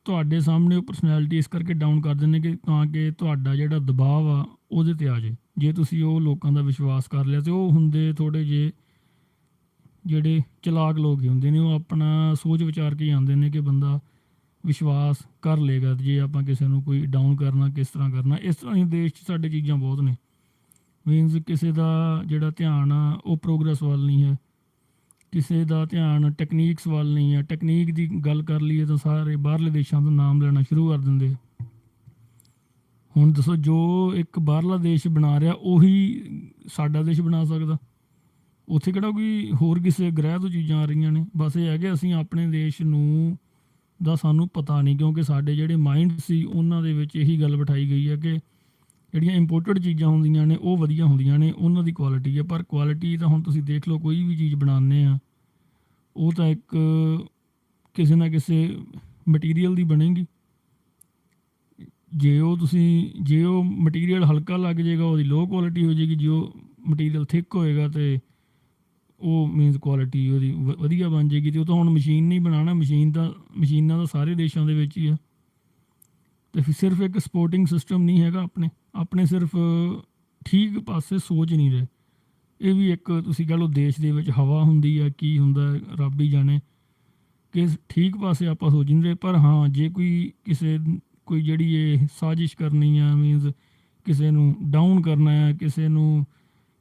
ਤੁਹਾਡੇ ਸਾਹਮਣੇ ਉਹ ਪਰਸਨੈਲਿਟੀ ਇਸ ਕਰਕੇ ਡਾਊਨ ਕਰ ਦਿੰਦੇ ਕਿ ਤਾਂ ਕਿ ਤੁਹਾਡਾ ਜਿਹੜਾ ਦਬਾਅ ਆ ਉਹਦੇ 'ਤੇ ਆ ਜਾਏ। ਜੇ ਤੁਸੀਂ ਉਹ ਲੋਕਾਂ ਦਾ ਵਿਸ਼ਵਾਸ ਕਰ ਲਿਆ ਅਤੇ ਉਹ ਹੁੰਦੇ ਥੋੜ੍ਹੇ ਜਿਹੇ ਜਿਹੜੇ ਚਲਾਕ ਲੋਕ ਹੀ ਹੁੰਦੇ ਨੇ, ਉਹ ਆਪਣਾ ਸੋਚ ਵਿਚਾਰ ਕੇ ਆਉਂਦੇ ਨੇ ਕਿ ਬੰਦਾ ਵਿਸ਼ਵਾਸ ਕਰ ਲਏਗਾ ਜੇ ਆਪਾਂ ਕਿਸੇ ਨੂੰ ਕੋਈ ਡਾਊਨ ਕਰਨਾ ਕਿਸ ਤਰ੍ਹਾਂ ਕਰਨਾ। ਇਸ ਤਰ੍ਹਾਂ ਹੀ ਦੇਸ਼ 'ਚ ਸਾਡੇ ਚੀਜ਼ਾਂ ਬਹੁਤ ਨੇ। ਮੀਨਸ ਕਿਸੇ ਦਾ ਜਿਹੜਾ ਧਿਆਨ ਆ ਉਹ ਪ੍ਰੋਗਰੈਸ ਵੱਲ ਨਹੀਂ ਹੈ, ਕਿਸੇ ਦਾ ਧਿਆਨ ਟੈਕਨੀਕਸ ਵੱਲ ਨਹੀਂ ਹੈ। ਟੈਕਨੀਕ ਦੀ ਗੱਲ ਕਰ ਲਈਏ ਤਾਂ ਸਾਰੇ ਬਾਹਰਲੇ ਦੇਸ਼ਾਂ ਦਾ ਨਾਮ ਲੈਣਾ ਸ਼ੁਰੂ ਕਰ ਦਿੰਦੇ। ਹੁਣ ਦੱਸੋ ਜੋ ਇੱਕ ਬਾਹਰਲਾ ਦੇਸ਼ ਬਣਾ ਰਿਹਾ ਉਹੀ ਸਾਡਾ ਦੇਸ਼ ਬਣਾ ਸਕਦਾ? ਉੱਥੇ ਕਿਹੜਾ ਕੋਈ ਹੋਰ ਕਿਸੇ ਗ੍ਰਹਿ ਤੋਂ ਚੀਜ਼ਾਂ ਆ ਰਹੀਆਂ ਨੇ। ਬਸ ਇਹ ਹੈ ਕਿ ਅਸੀਂ ਆਪਣੇ ਦੇਸ਼ ਨੂੰ ਦਾ ਸਾਨੂੰ ਪਤਾ ਨਹੀਂ, ਕਿਉਂਕਿ ਸਾਡੇ ਜਿਹੜੇ ਮਾਈਂਡ ਸੀ ਉਹਨਾਂ ਦੇ ਵਿੱਚ ਇਹੀ ਗੱਲ ਬਿਠਾਈ ਗਈ ਹੈ ਕਿ ਜਿਹੜੀਆਂ ਇੰਪੋਰਟਡ ਚੀਜ਼ਾਂ ਹੁੰਦੀਆਂ ਨੇ ਉਹ ਵਧੀਆ ਹੁੰਦੀਆਂ ਨੇ, ਉਹਨਾਂ ਦੀ ਕੁਆਲਿਟੀ ਹੈ। ਪਰ ਕੁਆਲਿਟੀ ਤਾਂ ਹੁਣ ਤੁਸੀਂ ਦੇਖ ਲਓ ਕੋਈ ਵੀ ਚੀਜ਼ ਬਣਾਉਂਦੇ ਆ ਉਹ ਤਾਂ ਇੱਕ ਕਿਸੇ ਨਾ ਕਿਸੇ ਮਟੀਰੀਅਲ ਦੀ ਬਣੇਗੀ। ਜੇ ਉਹ ਮਟੀਰੀਅਲ ਹਲਕਾ ਲੱਗ ਜਾਏਗਾ ਉਹਦੀ ਲੋਅ ਕੁਆਲਿਟੀ ਹੋ ਜਾਏਗੀ। ਜੇ ਉਹ ਮਟੀਰੀਅਲ ਥਿੱਕ ਹੋਏਗਾ ਅਤੇ ਉਹ ਮੀਨਸ ਕੁਆਲਿਟੀ ਉਹਦੀ ਵਧੀਆ ਬਣ ਜਾਏਗੀ। ਅਤੇ ਉਹ ਤਾਂ ਹੁਣ ਮਸ਼ੀਨ ਨਹੀਂ ਬਣਾਉਣਾ, ਮਸ਼ੀਨਾਂ ਤਾਂ ਸਾਰੇ ਦੇਸ਼ਾਂ ਦੇ ਵਿੱਚ ਹੀ ਆ। ਅਤੇ ਫਿਰ ਸਿਰਫ ਇੱਕ ਸਪੋਰਟਿੰਗ ਸਿਸਟਮ ਨਹੀਂ ਹੈਗਾ ਆਪਣੇ ਸਿਰਫ ਠੀਕ ਪਾਸੇ ਸੋਚ ਨਹੀਂ ਰਹੇ। ਇਹ ਵੀ ਇੱਕ ਤੁਸੀਂ ਕਹਿ ਲਓ ਦੇਸ਼ ਦੇ ਵਿੱਚ ਹਵਾ ਹੁੰਦੀ ਆ, ਕੀ ਹੁੰਦਾ ਰੱਬ ਹੀ ਜਾਣੇ ਕਿ ਠੀਕ ਪਾਸੇ ਆਪਾਂ ਸੋਚ ਨਹੀਂ ਰਹੇ। ਪਰ ਹਾਂ ਜੇ ਕੋਈ ਜਿਹੜੀ ਇਹ ਸਾਜ਼ਿਸ਼ ਕਰਨੀ ਆ ਮੀਨਸ ਕਿਸੇ ਨੂੰ ਡਾਊਨ ਕਰਨਾ ਆ,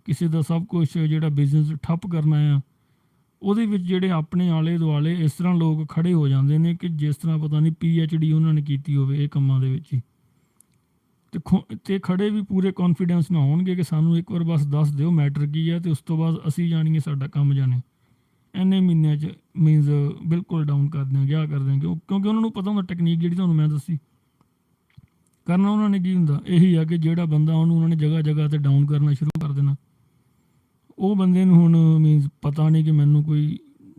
ਕਿਸੇ ਦਾ ਸਭ ਕੁਛ ਜਿਹੜਾ ਬਿਜ਼ਨਸ ਠੱਪ ਕਰਨਾ ਆ, ਉਹਦੇ ਵਿੱਚ ਜਿਹੜੇ ਆਪਣੇ ਆਲੇ ਦੁਆਲੇ ਇਸ ਤਰ੍ਹਾਂ ਲੋਕ ਖੜ੍ਹੇ ਹੋ ਜਾਂਦੇ ਨੇ ਕਿ ਜਿਸ ਤਰ੍ਹਾਂ ਪਤਾ ਨਹੀਂ PhD ਉਹਨਾਂ ਨੇ ਕੀਤੀ ਹੋਵੇ ਇਹ ਕੰਮਾਂ ਦੇ ਵਿੱਚ ਹੀ। ਅਤੇ ਖੜ੍ਹੇ ਵੀ ਪੂਰੇ ਕੌਨਫੀਡੈਂਸ ਨਾਲ ਹੋਣਗੇ ਕਿ ਸਾਨੂੰ ਇੱਕ ਵਾਰ ਬਸ ਦੱਸ ਦਿਓ ਮੈਟਰ ਕੀ ਹੈ ਅਤੇ ਉਸ ਤੋਂ ਬਾਅਦ ਅਸੀਂ ਜਾਣੀਏ ਸਾਡਾ ਕੰਮ ਜਾਣੇ। ਇੰਨੇ ਮਹੀਨਿਆਂ 'ਚ ਮੀਨਸ ਬਿਲਕੁਲ ਡਾਊਨ ਕਰ ਦਿਆਂਗੇ, ਆਹ ਕਰ ਦਿਆਂਗੇ। ਕਿਉਂਕਿ ਉਹਨਾਂ ਨੂੰ ਪਤਾ ਹੁੰਦਾ ਟੈਕਨੀਕ ਜਿਹੜੀ ਤੁਹਾਨੂੰ ਮੈਂ ਦੱਸੀ ਕਰਨਾ ਉਹਨਾਂ ਨੇ ਕੀ ਹੁੰਦਾ। ਇਹੀ ਆ ਕਿ ਜਿਹੜਾ ਬੰਦਾ ਉਹਨਾਂ ਨੇ ਜਗ੍ਹਾ 'ਤੇ ਡਾਊਨ ਕਰਨਾ ਸ਼ੁਰੂ ਕਰ ਦੇਣਾ। ਉਹ ਬੰਦੇ ਨੂੰ ਹੁਣ ਮੀਨਸ ਪਤਾ ਨਹੀਂ ਕਿ ਮੈਨੂੰ ਕੋਈ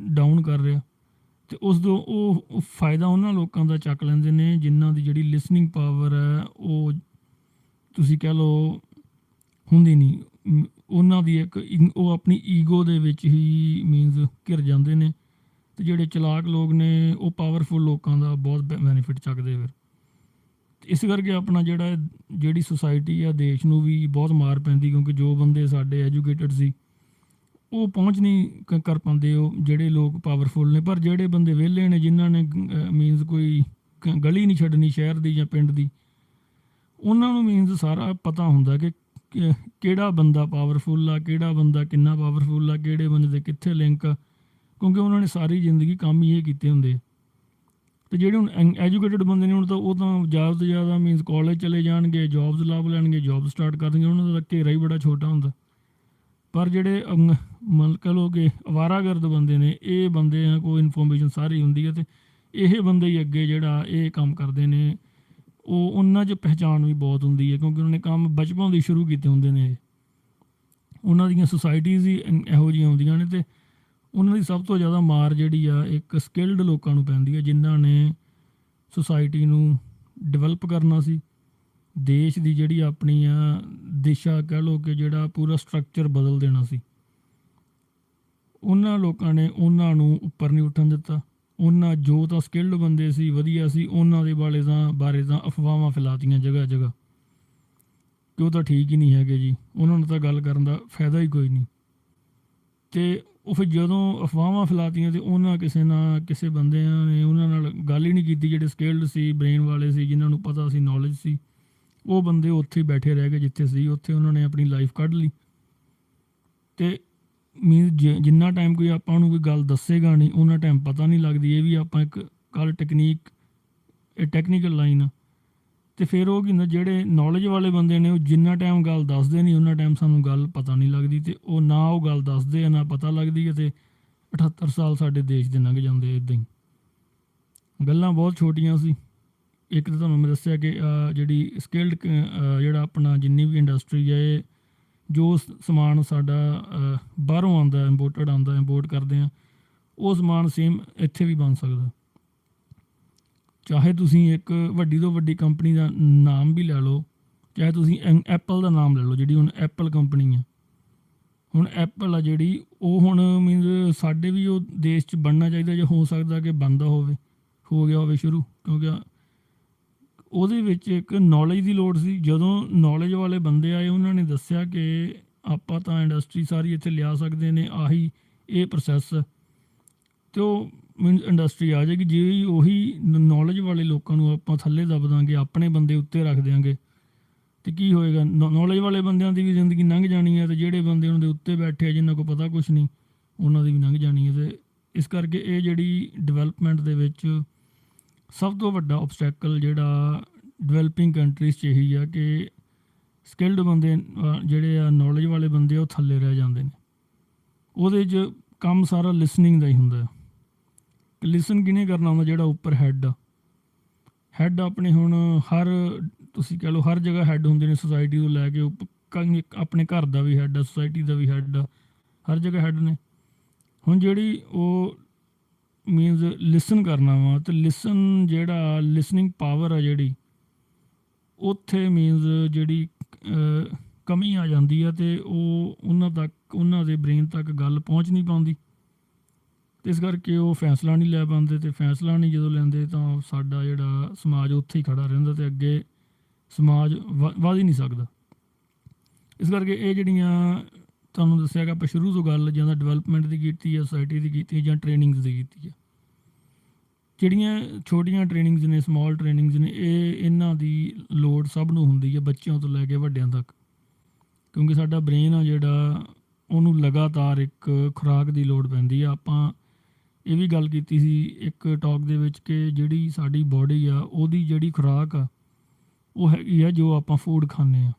ਡਾਊਨ ਕਰ ਰਿਹਾ ਅਤੇ ਉਸ ਤੋਂ ਉਹ ਫਾਇਦਾ ਉਹਨਾਂ ਲੋਕਾਂ ਦਾ ਚੱਕ ਲੈਂਦੇ ਨੇ ਜਿਨ੍ਹਾਂ ਦੀ ਜਿਹੜੀ ਲਿਸਨਿੰਗ ਪਾਵਰ ਹੈ ਉਹ ਤੁਸੀਂ ਕਹਿ ਲਓ ਹੁੰਦੀ ਨਹੀਂ। ਉਹਨਾਂ ਦੀ ਉਹ ਆਪਣੀ ਈਗੋ ਦੇ ਵਿੱਚ ਹੀ ਮੀਨਸ ਘਿਰ ਜਾਂਦੇ ਨੇ ਅਤੇ ਜਿਹੜੇ ਚਲਾਕ ਲੋਕ ਨੇ ਉਹ ਪਾਵਰਫੁਲ ਲੋਕਾਂ ਦਾ ਬਹੁਤ ਬੈਨੀਫਿਟ ਚੱਕਦੇ। ਫਿਰ ਇਸ ਕਰਕੇ ਆਪਣਾ ਜਿਹੜੀ ਸੁਸਾਇਟੀ ਆ ਦੇਸ਼ ਨੂੰ ਵੀ ਬਹੁਤ ਮਾਰ ਪੈਂਦੀ, ਕਿਉਂਕਿ ਜੋ ਬੰਦੇ ਸਾਡੇ ਐਜੂਕੇਟਡ ਸੀ ਉਹ ਪਹੁੰਚ ਨਹੀਂ ਕਰ ਪਾਉਂਦੇ ਉਹ ਜਿਹੜੇ ਲੋਕ ਪਾਵਰਫੁਲ ਨੇ। ਪਰ ਜਿਹੜੇ ਬੰਦੇ ਵਿਹਲੇ ਨੇ ਜਿਨ੍ਹਾਂ ਨੇ ਮੀਨਸ ਕੋਈ ਗਲੀ ਨਹੀਂ ਛੱਡਣੀ ਸ਼ਹਿਰ ਦੀ ਜਾਂ ਪਿੰਡ ਦੀ, ਉਹਨਾਂ ਨੂੰ ਮੀਨਸ ਸਾਰਾ ਪਤਾ ਹੁੰਦਾ ਕਿ ਕਿਹੜਾ ਬੰਦਾ ਪਾਵਰਫੁਲ ਆ, ਕਿਹੜਾ ਬੰਦਾ ਕਿੰਨਾ ਪਾਵਰਫੁਲ ਆ, ਕਿਹੜੇ ਬੰਦੇ ਦੇ ਕਿੱਥੇ ਲਿੰਕ ਆ, ਕਿਉਂਕਿ ਉਹਨਾਂ ਨੇ ਸਾਰੀ ਜ਼ਿੰਦਗੀ ਕੰਮ ਹੀ ਇਹ ਕੀਤੇ ਹੁੰਦੇ। ਅਤੇ ਜਿਹੜੇ ਹੁਣ ਐਜੂਕੇਟਡ ਬੰਦੇ ਨੇ ਹੁਣ ਤਾਂ ਉਹ ਤਾਂ ਜ਼ਿਆਦਾ ਤੋਂ ਜ਼ਿਆਦਾ ਮੀਨਸ ਕਾਲਜ ਚਲੇ ਜਾਣਗੇ, ਜੋਬਸ ਲੱਭ ਲੈਣਗੇ, ਜੋਬ ਸਟਾਰਟ ਕਰ ਦੇਣਗੇ, ਉਹਨਾਂ ਦਾ ਘੇਰਾ ਹੀ ਬੜਾ ਛੋਟਾ ਹੁੰਦਾ। ਪਰ ਜਿਹੜੇ ਮਤਲਬ ਕਹਿ ਲਓ ਕਿ ਅਵਾਰਾਗਰਦ ਬੰਦੇ ਨੇ ਇਹ ਬੰਦਿਆਂ ਕੋਲ ਇਨਫੋਰਮੇਸ਼ਨ ਸਾਰੀ ਹੁੰਦੀ ਹੈ ਅਤੇ ਇਹ ਬੰਦੇ ਹੀ ਅੱਗੇ ਜਿਹੜਾ ਇਹ ਕੰਮ ਕਰਦੇ ਨੇ ਉਹ ਉਹਨਾਂ 'ਚ ਪਹਿਚਾਣ ਵੀ ਬਹੁਤ ਹੁੰਦੀ ਹੈ, ਕਿਉਂਕਿ ਉਹਨਾਂ ਨੇ ਕੰਮ ਬਚਪਨ ਤੋਂ ਹੀ ਸ਼ੁਰੂ ਕੀਤੇ ਹੁੰਦੇ ਨੇ। ਉਹਨਾਂ ਦੀਆਂ ਸੁਸਾਇਟੀਜ਼ ਹੀ ਇਹੋ ਜਿਹੀਆਂ ਹੁੰਦੀਆਂ ਨੇ ਅਤੇ ਉਹਨਾਂ ਦੀ ਸਭ ਤੋਂ ਜ਼ਿਆਦਾ ਮਾਰ ਜਿਹੜੀ ਆ ਇੱਕ ਸਕਿਲਡ ਲੋਕਾਂ ਨੂੰ ਪੈਂਦੀ ਹੈ, ਜਿਨ੍ਹਾਂ ਨੇ ਸੁਸਾਇਟੀ ਨੂੰ ਡਿਵੈਲਪ ਕਰਨਾ ਸੀ, ਦੇਸ਼ ਦੀ ਜਿਹੜੀ ਆਪਣੀ ਆ ਦਿਸ਼ਾ ਕਹਿ ਲਓ ਕਿ ਜਿਹੜਾ ਪੂਰਾ ਸਟਰਕਚਰ ਬਦਲ ਦੇਣਾ ਸੀ। ਉਹਨਾਂ ਲੋਕਾਂ ਨੇ ਉਹਨਾਂ ਨੂੰ ਉੱਪਰ ਨਹੀਂ ਉੱਠਣ ਦਿੱਤਾ। ਉਹਨਾਂ ਜੋ ਤਾਂ ਸਕਿਲਡ ਬੰਦੇ ਸੀ, ਵਧੀਆ ਸੀ, ਉਹਨਾਂ ਦੇ ਬਾਰੇ ਤਾਂ ਅਫਵਾਹਾਂ ਫੈਲਾਤੀਆਂ ਜਗ੍ਹਾ ਜਗ੍ਹਾ ਕਿ ਉਹ ਤਾਂ ਠੀਕ ਹੀ ਨਹੀਂ ਹੈਗੇ ਜੀ, ਉਹਨਾਂ ਨੂੰ ਤਾਂ ਗੱਲ ਕਰਨ ਦਾ ਫਾਇਦਾ ਹੀ ਕੋਈ ਨਹੀਂ। ਅਤੇ ਉਹ ਫਿਰ ਜਦੋਂ ਅਫਵਾਹਾਂ ਫੈਲਾਤੀਆਂ ਅਤੇ ਉਹਨਾਂ ਕਿਸੇ ਬੰਦਿਆਂ ਨੇ ਉਹਨਾਂ ਨਾਲ ਗੱਲ ਹੀ ਨਹੀਂ ਕੀਤੀ, ਜਿਹੜੇ ਸਕਿਲਡ ਸੀ, ਬ੍ਰੇਨ ਵਾਲੇ ਸੀ, ਜਿਨ੍ਹਾਂ ਨੂੰ ਪਤਾ ਸੀ, ਨੌਲੇਜ ਸੀ, ਉਹ ਬੰਦੇ ਉੱਥੇ ਹੀ ਬੈਠੇ ਰਹਿ ਗਏ ਜਿੱਥੇ ਸੀ, ਉੱਥੇ ਉਹਨਾਂ ਨੇ ਆਪਣੀ ਲਾਈਫ ਕੱਢ ਲਈ। ਅਤੇ ਜਿੰਨਾ ਟਾਈਮ ਕੋਈ ਆਪਾਂ ਨੂੰ ਕੋਈ ਗੱਲ ਦੱਸੇਗਾ ਨਹੀਂ, ਉਹਨਾਂ ਟਾਈਮ ਪਤਾ ਨਹੀਂ ਲੱਗਦੀ। ਇਹ ਵੀ ਆਪਾਂ ਇੱਕ ਇਹ ਟੈਕਨੀਕਲ ਲਾਈਨ ਆ। ਅਤੇ ਫਿਰ ਉਹ ਕੀ ਹੁੰਦਾ, ਜਿਹੜੇ ਨੌਲੇਜ ਵਾਲੇ ਬੰਦੇ ਨੇ ਉਹ ਜਿੰਨਾ ਟਾਈਮ ਗੱਲ ਦੱਸਦੇ ਨਹੀਂ, ਉਹਨਾਂ ਟਾਈਮ ਸਾਨੂੰ ਗੱਲ ਪਤਾ ਨਹੀਂ ਲੱਗਦੀ। ਅਤੇ ਉਹ ਨਾ ਉਹ ਗੱਲ ਦੱਸਦੇ ਆ, ਨਾ ਪਤਾ ਲੱਗਦੀ ਹੈ, ਅਤੇ 78 ਸਾਲ ਸਾਡੇ ਦੇਸ਼ ਦੇ ਲੰਘ ਜਾਂਦੇ ਇੱਦਾਂ ਹੀ। ਗੱਲਾਂ ਬਹੁਤ ਛੋਟੀਆਂ ਸੀ। ਇੱਕ ਤਾਂ ਤੁਹਾਨੂੰ ਮੈਂ ਦੱਸਿਆ ਕਿ ਜਿਹੜੀ ਸਕਿਲਡ ਜਿਹੜਾ ਆਪਣਾ ਜਿੰਨੀ ਵੀ ਇੰਡਸਟਰੀ ਹੈ, ਇਹ ਜੋ ਸਮਾਨ ਸਾਡਾ ਬਾਹਰੋਂ ਆਉਂਦਾ, ਇੰਪੋਰਟ ਕਰਦੇ ਹਾਂ, ਉਹ ਸਮਾਨ ਸੇਮ ਇੱਥੇ ਵੀ ਬਣ ਸਕਦਾ। ਚਾਹੇ ਤੁਸੀਂ ਇੱਕ ਵੱਡੀ ਤੋਂ ਵੱਡੀ ਕੰਪਨੀ ਦਾ ਨਾਮ ਵੀ ਲੈ ਲਓ, ਚਾਹੇ ਤੁਸੀਂ ਐਪਲ ਦਾ ਨਾਮ ਲੈ ਲਓ, ਜਿਹੜੀ ਹੁਣ ਐਪਲ ਕੰਪਨੀ ਆ। ਹੁਣ ਐਪਲ ਆ ਜਿਹੜੀ, ਉਹ ਹੁਣ ਮੀਨਜ਼ ਸਾਡੇ ਵੀ ਉਹ ਦੇਸ਼ 'ਚ ਬਣਨਾ ਚਾਹੀਦਾ, ਜੇ ਹੋ ਸਕਦਾ ਕਿ ਬਣਦਾ ਹੋ ਗਿਆ ਹੋਵੇ ਸ਼ੁਰੂ, ਕਿਉਂਕਿ ਉਹਦੇ ਵਿੱਚ ਇੱਕ ਨੌਲੇਜ ਦੀ ਲੋੜ ਸੀ। ਜਦੋਂ ਨੌਲੇਜ ਵਾਲੇ ਬੰਦੇ ਆਏ, ਉਹਨਾਂ ਨੇ ਦੱਸਿਆ ਕਿ ਆਪਾਂ ਤਾਂ ਇੰਡਸਟਰੀ ਸਾਰੀ ਇੱਥੇ ਲਿਆ ਸਕਦੇ ਨੇ, ਆਹੀ ਇਹ ਪ੍ਰੋਸੈਸ, ਅਤੇ ਉਹ ਮੀਨਜ਼ ਇੰਡਸਟਰੀ ਆ ਜਾਏਗੀ। ਜੇ ਉਹੀ ਨੌਲੇਜ ਵਾਲੇ ਲੋਕਾਂ ਨੂੰ ਆਪਾਂ ਥੱਲੇ ਦੱਬ ਦਾਂਗੇ, ਆਪਣੇ ਬੰਦੇ ਉੱਤੇ ਰੱਖ ਦਿਆਂਗੇ, ਅਤੇ ਕੀ ਹੋਏਗਾ? ਨੌਲੇਜ ਵਾਲੇ ਬੰਦਿਆਂ ਦੀ ਵੀ ਜ਼ਿੰਦਗੀ ਲੰਘ ਜਾਣੀ ਹੈ, ਅਤੇ ਜਿਹੜੇ ਬੰਦੇ ਉਹਨਾਂ ਦੇ ਉੱਤੇ ਬੈਠੇ ਆ, ਜਿਨ੍ਹਾਂ ਕੋਲ ਪਤਾ ਕੁਛ ਨਹੀਂ, ਉਹਨਾਂ ਦੀ ਵੀ ਲੰਘ ਜਾਣੀ ਹੈ। ਅਤੇ ਇਸ ਕਰਕੇ ਇਹ ਜਿਹੜੀ ਡਿਵੈਲਪਮੈਂਟ ਦੇ ਵਿੱਚ ਸਭ ਤੋਂ ਵੱਡਾ ਓਬਸਟੈਕਲ ਜਿਹੜਾ ਡਿਵੈਲਪਿੰਗ ਕੰਟਰੀਜ਼ 'ਚ ਇਹੀ ਆ ਕਿ ਸਕਿਲਡ ਬੰਦੇ ਜਿਹੜੇ ਆ, ਨੌਲੇਜ ਵਾਲੇ ਬੰਦੇ, ਉਹ ਥੱਲੇ ਰਹਿ ਜਾਂਦੇ ਨੇ। ਉਹਦੇ 'ਚ ਕੰਮ ਸਾਰਾ ਲਿਸਨਿੰਗ ਦਾ ਹੀ ਹੁੰਦਾ। ਲਿਸਨ ਕਿਹਨੇ ਕਰਨਾ ਹੁੰਦਾ? ਜਿਹੜਾ ਉੱਪਰ ਹੈੱਡ ਆਪਣੇ ਹੁਣ ਤੁਸੀਂ ਕਹਿ ਲਓ ਹਰ ਜਗ੍ਹਾ ਹੈੱਡ ਹੁੰਦੇ ਨੇ, ਸੁਸਾਇਟੀ ਤੋਂ ਲੈ ਕੇ ਆਪਣੇ ਘਰ ਦਾ ਵੀ ਹੈੱਡ ਆ, ਸੁਸਾਇਟੀ ਦਾ ਵੀ ਹੈੱਡ ਆ, ਹਰ ਜਗ੍ਹਾ ਹੈੱਡ ਨੇ। ਹੁਣ ਜਿਹੜੀ ਉਹ ਮੀਨਜ਼ ਲਿਸਨ ਕਰਨਾ ਵਾ, ਅਤੇ ਲਿਸਨਿੰਗ ਪਾਵਰ ਆ ਜਿਹੜੀ, ਉੱਥੇ ਮੀਨਜ਼ ਜਿਹੜੀ ਕਮੀ ਆ ਜਾਂਦੀ ਆ, ਅਤੇ ਉਹ ਉਹਨਾਂ ਦੇ ਬ੍ਰੇਨ ਤੱਕ ਗੱਲ ਪਹੁੰਚ ਨਹੀਂ ਪਾਉਂਦੀ, ਅਤੇ ਇਸ ਕਰਕੇ ਉਹ ਫੈਸਲਾ ਨਹੀਂ ਲੈ ਪਾਉਂਦੇ। ਅਤੇ ਫੈਸਲਾ ਨਹੀਂ ਜਦੋਂ ਲੈਂਦੇ, ਤਾਂ ਸਾਡਾ ਜਿਹੜਾ ਸਮਾਜ ਉੱਥੇ ਹੀ ਖੜ੍ਹਾ ਰਹਿੰਦਾ, ਅਤੇ ਅੱਗੇ ਸਮਾਜ ਵੱਧ ਹੀ ਨਹੀਂ ਸਕਦਾ। ਇਸ ਕਰਕੇ ਇਹ ਜਿਹੜੀਆਂ ਤੁਹਾਨੂੰ ਦੱਸਿਆ ਕਿ ਆਪਾਂ ਸ਼ੁਰੂ ਤੋਂ ਗੱਲ ਜਾਂ ਤਾਂ ਡਿਵੈਲਪਮੈਂਟ ਦੀ ਕੀਤੀ ਹੈ, ਸੁਸਾਇਟੀ ਦੀ ਕੀਤੀ ਹੈ, ਜਾਂ ਟ੍ਰੇਨਿੰਗਸ ਦੀ ਕੀਤੀ ਹੈ। ਜਿਹੜੀਆਂ ਛੋਟੀਆਂ ਟ੍ਰੇਨਿੰਗਸ ਨੇ, ਸਮੋਲ ਟ੍ਰੇਨਿੰਗਸ ਨੇ, ਇਹਨਾਂ ਦੀ ਲੋੜ ਸਭ ਨੂੰ ਹੁੰਦੀ ਹੈ, ਬੱਚਿਆਂ ਤੋਂ ਲੈ ਕੇ ਵੱਡਿਆਂ ਤੱਕ, ਕਿਉਂਕਿ ਸਾਡਾ ਬ੍ਰੇਨ ਆ ਜਿਹੜਾ, ਉਹਨੂੰ ਲਗਾਤਾਰ ਇੱਕ ਖੁਰਾਕ ਦੀ ਲੋੜ ਪੈਂਦੀ ਆ। ਆਪਾਂ ਇਹ ਵੀ ਗੱਲ ਕੀਤੀ ਸੀ ਇੱਕ ਟਾਕ ਦੇ ਵਿੱਚ ਕਿ ਜਿਹੜੀ ਸਾਡੀ ਬੋਡੀ ਆ, ਉਹਦੀ ਜਿਹੜੀ ਖੁਰਾਕ ਆ, ਉਹ ਹੈਗੀ ਆ ਜੋ ਆਪਾਂ ਫੂਡ ਖਾਂਦੇ ਹਾਂ।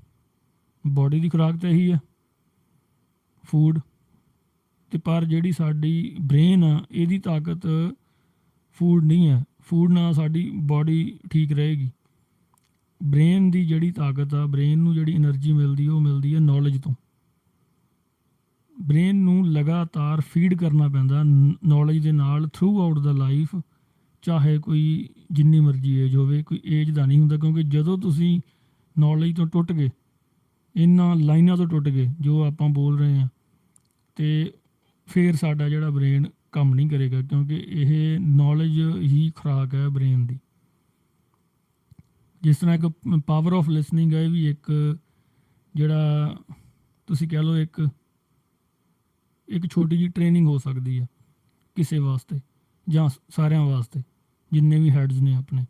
ਬੋਡੀ ਦੀ ਖੁਰਾਕ ਤਾਂ ਇਹੀ ਆ, ਫੂਡ। ਅਤੇ ਪਰ ਜਿਹੜੀ ਸਾਡੀ ਬ੍ਰੇਨ ਆ, ਇਹਦੀ ਤਾਕਤ ਫੂਡ ਨਹੀਂ ਹੈ। ਫੂਡ ਨਾਲ ਸਾਡੀ ਬੋਡੀ ਠੀਕ ਰਹੇਗੀ। ਬ੍ਰੇਨ ਦੀ ਜਿਹੜੀ ਤਾਕਤ ਆ, ਬ੍ਰੇਨ ਨੂੰ ਜਿਹੜੀ ਐਨਰਜੀ ਮਿਲਦੀ, ਉਹ ਮਿਲਦੀ ਹੈ ਨੌਲੇਜ ਤੋਂ। ਬ੍ਰੇਨ ਨੂੰ ਲਗਾਤਾਰ ਫੀਡ ਕਰਨਾ ਪੈਂਦਾ ਨੌਲੇਜ ਦੇ ਨਾਲ ਥਰੂ ਆਊਟ ਦਾ ਲਾਈਫ, ਚਾਹੇ ਕੋਈ ਜਿੰਨੀ ਮਰਜ਼ੀ ਏਜ ਹੋਵੇ, ਕੋਈ ਏਜ ਦਾ ਨਹੀਂ ਹੁੰਦਾ। ਕਿਉਂਕਿ ਜਦੋਂ ਤੁਸੀਂ ਨੌਲੇਜ ਤੋਂ ਟੁੱਟ ਗਏ, ਇਹਨਾਂ ਲਾਈਨਾਂ ਤੋਂ ਟੁੱਟ ਗਏ ਜੋ ਆਪਾਂ ਬੋਲ ਰਹੇ ਹਾਂ, ਅਤੇ ਫਿਰ ਸਾਡਾ ਜਿਹੜਾ ਬ੍ਰੇਨ ਕੰਮ ਨਹੀਂ ਕਰੇਗਾ, ਕਿਉਂਕਿ ਇਹ ਨੌਲੇਜ ਹੀ ਖੁਰਾਕ ਹੈ ਬ੍ਰੇਨ ਦੀ। ਜਿਸ ਤਰ੍ਹਾਂ ਇੱਕ ਪਾਵਰ ਆਫ ਲਿਸਨਿੰਗ ਹੈ, ਇਹ ਵੀ ਇੱਕ ਜਿਹੜਾ ਤੁਸੀਂ ਕਹਿ ਲਓ ਇੱਕ ਛੋਟੀ ਜਿਹੀ ਟ੍ਰੇਨਿੰਗ ਹੋ ਸਕਦੀ ਹੈ ਕਿਸੇ ਵਾਸਤੇ, ਜਾਂ ਸਾਰਿਆਂ ਵਾਸਤੇ, ਜਿੰਨੇ ਵੀ ਹੈਡਸ ਨੇ ਆਪਣੇ,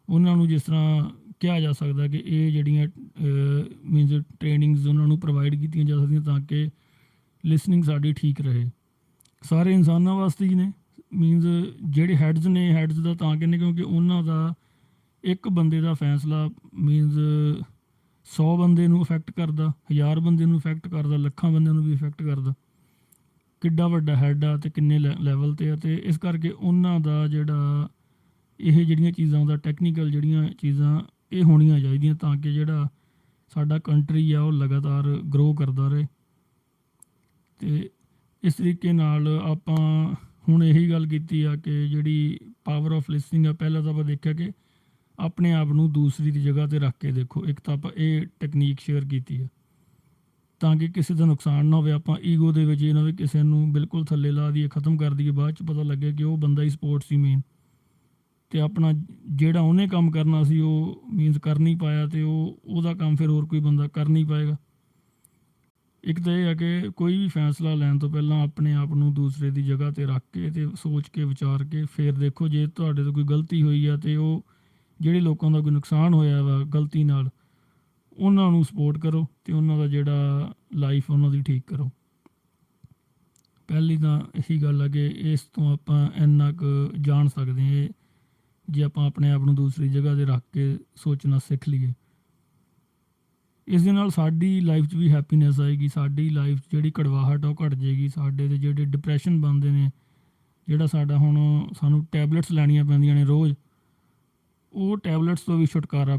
ਉਹਨਾਂ ਨੂੰ ਜਿਸ ਤਰ੍ਹਾਂ ਕਿਹਾ ਜਾ ਸਕਦਾ ਕਿ ਇਹ ਜਿਹੜੀਆਂ ਮੀਨਜ਼ ਟ੍ਰੇਨਿੰਗਸ ਉਹਨਾਂ ਨੂੰ ਪ੍ਰੋਵਾਈਡ ਕੀਤੀਆਂ ਜਾ ਸਕਦੀਆਂ ਤਾਂ ਕਿ ਲਿਸਨਿੰਗ ਸਾਡੀ ਠੀਕ ਰਹੇ। ਸਾਰੇ ਇਨਸਾਨਾਂ ਵਾਸਤੇ ਹੀ ਨੇ, ਮੀਨਜ਼ ਜਿਹੜੇ ਹੈਡਸ ਦਾ ਤਾਂ ਕਹਿੰਦੇ ਕਿਉਂਕਿ ਉਹਨਾਂ ਦਾ ਇੱਕ ਬੰਦੇ ਦਾ ਫੈਸਲਾ ਮੀਨਜ਼ 100 ਬੰਦੇ ਨੂੰ ਇਫੈਕਟ ਕਰਦਾ, 1000 ਬੰਦੇ ਨੂੰ ਇਫੈਕਟ ਕਰਦਾ, ਲੱਖਾਂ ਬੰਦਿਆਂ ਨੂੰ ਵੀ ਇਫੈਕਟ ਕਰਦਾ। ਕਿੱਡਾ ਵੱਡਾ ਹੈਡ ਆ ਅਤੇ ਕਿੰਨੇ ਲੈਵਲ 'ਤੇ ਆ, ਅਤੇ ਇਸ ਕਰਕੇ ਉਹਨਾਂ ਦਾ ਜਿਹੜਾ ਇਹ ਜਿਹੜੀਆਂ ਚੀਜ਼ਾਂ ਦਾ ਟੈਕਨੀਕਲ ਜਿਹੜੀਆਂ ਚੀਜ਼ਾਂ ਇਹ ਹੋਣੀਆਂ ਚਾਹੀਦੀਆਂ ਤਾਂ ਕਿ ਜਿਹੜਾ ਸਾਡਾ ਕੰਟਰੀ ਆ ਉਹ ਲਗਾਤਾਰ ਗਰੋ ਕਰਦਾ ਰਹੇ। ਅਤੇ ਇਸ ਤਰੀਕੇ ਨਾਲ ਆਪਾਂ ਹੁਣ ਇਹੀ ਗੱਲ ਕੀਤੀ ਆ ਕਿ ਜਿਹੜੀ ਪਾਵਰ ਆਫ ਲਿਸਨਿੰਗ ਆ, ਪਹਿਲਾਂ ਤਾਂ ਆਪਾਂ ਦੇਖਿਆ ਕਿ ਆਪਣੇ ਆਪ ਨੂੰ ਦੂਸਰੀ ਦੀ ਜਗ੍ਹਾ 'ਤੇ ਰੱਖ ਕੇ ਦੇਖੋ। ਇੱਕ ਤਾਂ ਆਪਾਂ ਇਹ ਟੈਕਨੀਕ ਸ਼ੇਅਰ ਕੀਤੀ ਆ ਤਾਂ ਕਿ ਕਿਸੇ ਦਾ ਨੁਕਸਾਨ ਨਾ ਹੋਵੇ। ਆਪਾਂ ਈਗੋ ਦੇ ਵਿੱਚ ਇਹ ਨਾ ਹੋਵੇ ਕਿਸੇ ਨੂੰ ਬਿਲਕੁਲ ਥੱਲੇ ਲਾ ਦਈਏ, ਖ਼ਤਮ ਕਰ ਦਈਏ, ਬਾਅਦ 'ਚ ਪਤਾ ਲੱਗੇ ਕਿ ਉਹ ਬੰਦਾ ਹੀ ਸਪੋਰਟ ਸੀ ਮੇਨ, ਅਤੇ ਆਪਣਾ ਜਿਹੜਾ ਉਹਨੇ ਕੰਮ ਕਰਨਾ ਸੀ ਉਹ ਮੀਨਸ ਕਰ ਨਹੀਂ ਪਾਇਆ, ਅਤੇ ਉਹਦਾ ਕੰਮ ਫਿਰ ਹੋਰ ਕੋਈ ਬੰਦਾ ਕਰ ਨਹੀਂ ਪਾਏਗਾ। ਇੱਕ ਤਾਂ ਇਹ ਹੈ ਕਿ ਕੋਈ ਵੀ ਫੈਸਲਾ ਲੈਣ ਤੋਂ ਪਹਿਲਾਂ ਆਪਣੇ ਆਪ ਨੂੰ ਦੂਸਰੇ ਦੀ ਜਗ੍ਹਾ 'ਤੇ ਰੱਖ ਕੇ ਅਤੇ ਸੋਚ ਕੇ ਵਿਚਾਰ ਕੇ ਫਿਰ ਦੇਖੋ। ਜੇ ਤੁਹਾਡੇ ਤੋਂ ਕੋਈ ਗਲਤੀ ਹੋਈ ਆ ਅਤੇ ਉਹ ਜਿਹੜੇ ਲੋਕਾਂ ਦਾ ਕੋਈ ਨੁਕਸਾਨ ਹੋਇਆ ਵਾ ਗਲਤੀ ਨਾਲ, ਉਹਨਾਂ ਨੂੰ ਸਪੋਰਟ ਕਰੋ ਅਤੇ ਉਹਨਾਂ ਦਾ ਜਿਹੜਾ ਲਾਈਫ ਉਹਨਾਂ ਦੀ ਠੀਕ ਕਰੋ। ਪਹਿਲੀ ਤਾਂ ਇਹੀ ਗੱਲ ਹੈ ਕਿ ਇਸ ਤੋਂ ਆਪਾਂ ਇੰਨਾ ਕੁ ਜਾਣ ਸਕਦੇ ਹਾਂ ਜੇ ਆਪਾਂ ਆਪਣੇ ਆਪ ਨੂੰ ਦੂਸਰੀ ਜਗ੍ਹਾ 'ਤੇ ਰੱਖ ਕੇ ਸੋਚਣਾ ਸਿੱਖ ਲਈਏ। ਇਸ ਦੇ ਨਾਲ ਸਾਡੀ ਲਾਈਫ 'ਚ ਵੀ ਹੈਪੀਨੈਸ ਆਏਗੀ, ਸਾਡੀ ਲਾਈਫ 'ਚ ਜਿਹੜੀ ਕੜਵਾਹਟ ਆ ਉਹ ਘੱਟ ਜਾਏਗੀ, ਸਾਡੇ ਦੇ ਜਿਹੜੇ ਡਿਪਰੈਸ਼ਨ ਬਣਦੇ ਨੇ, ਜਿਹੜਾ ਸਾਡਾ ਹੁਣ ਸਾਨੂੰ ਟੈਬਲੇਟਸ ਲੈਣੀਆਂ ਪੈਂਦੀਆਂ ਨੇ ਰੋਜ਼, ਉਹ ਟੈਬਲੇਟਸ ਤੋਂ ਵੀ ਛੁਟਕਾਰਾ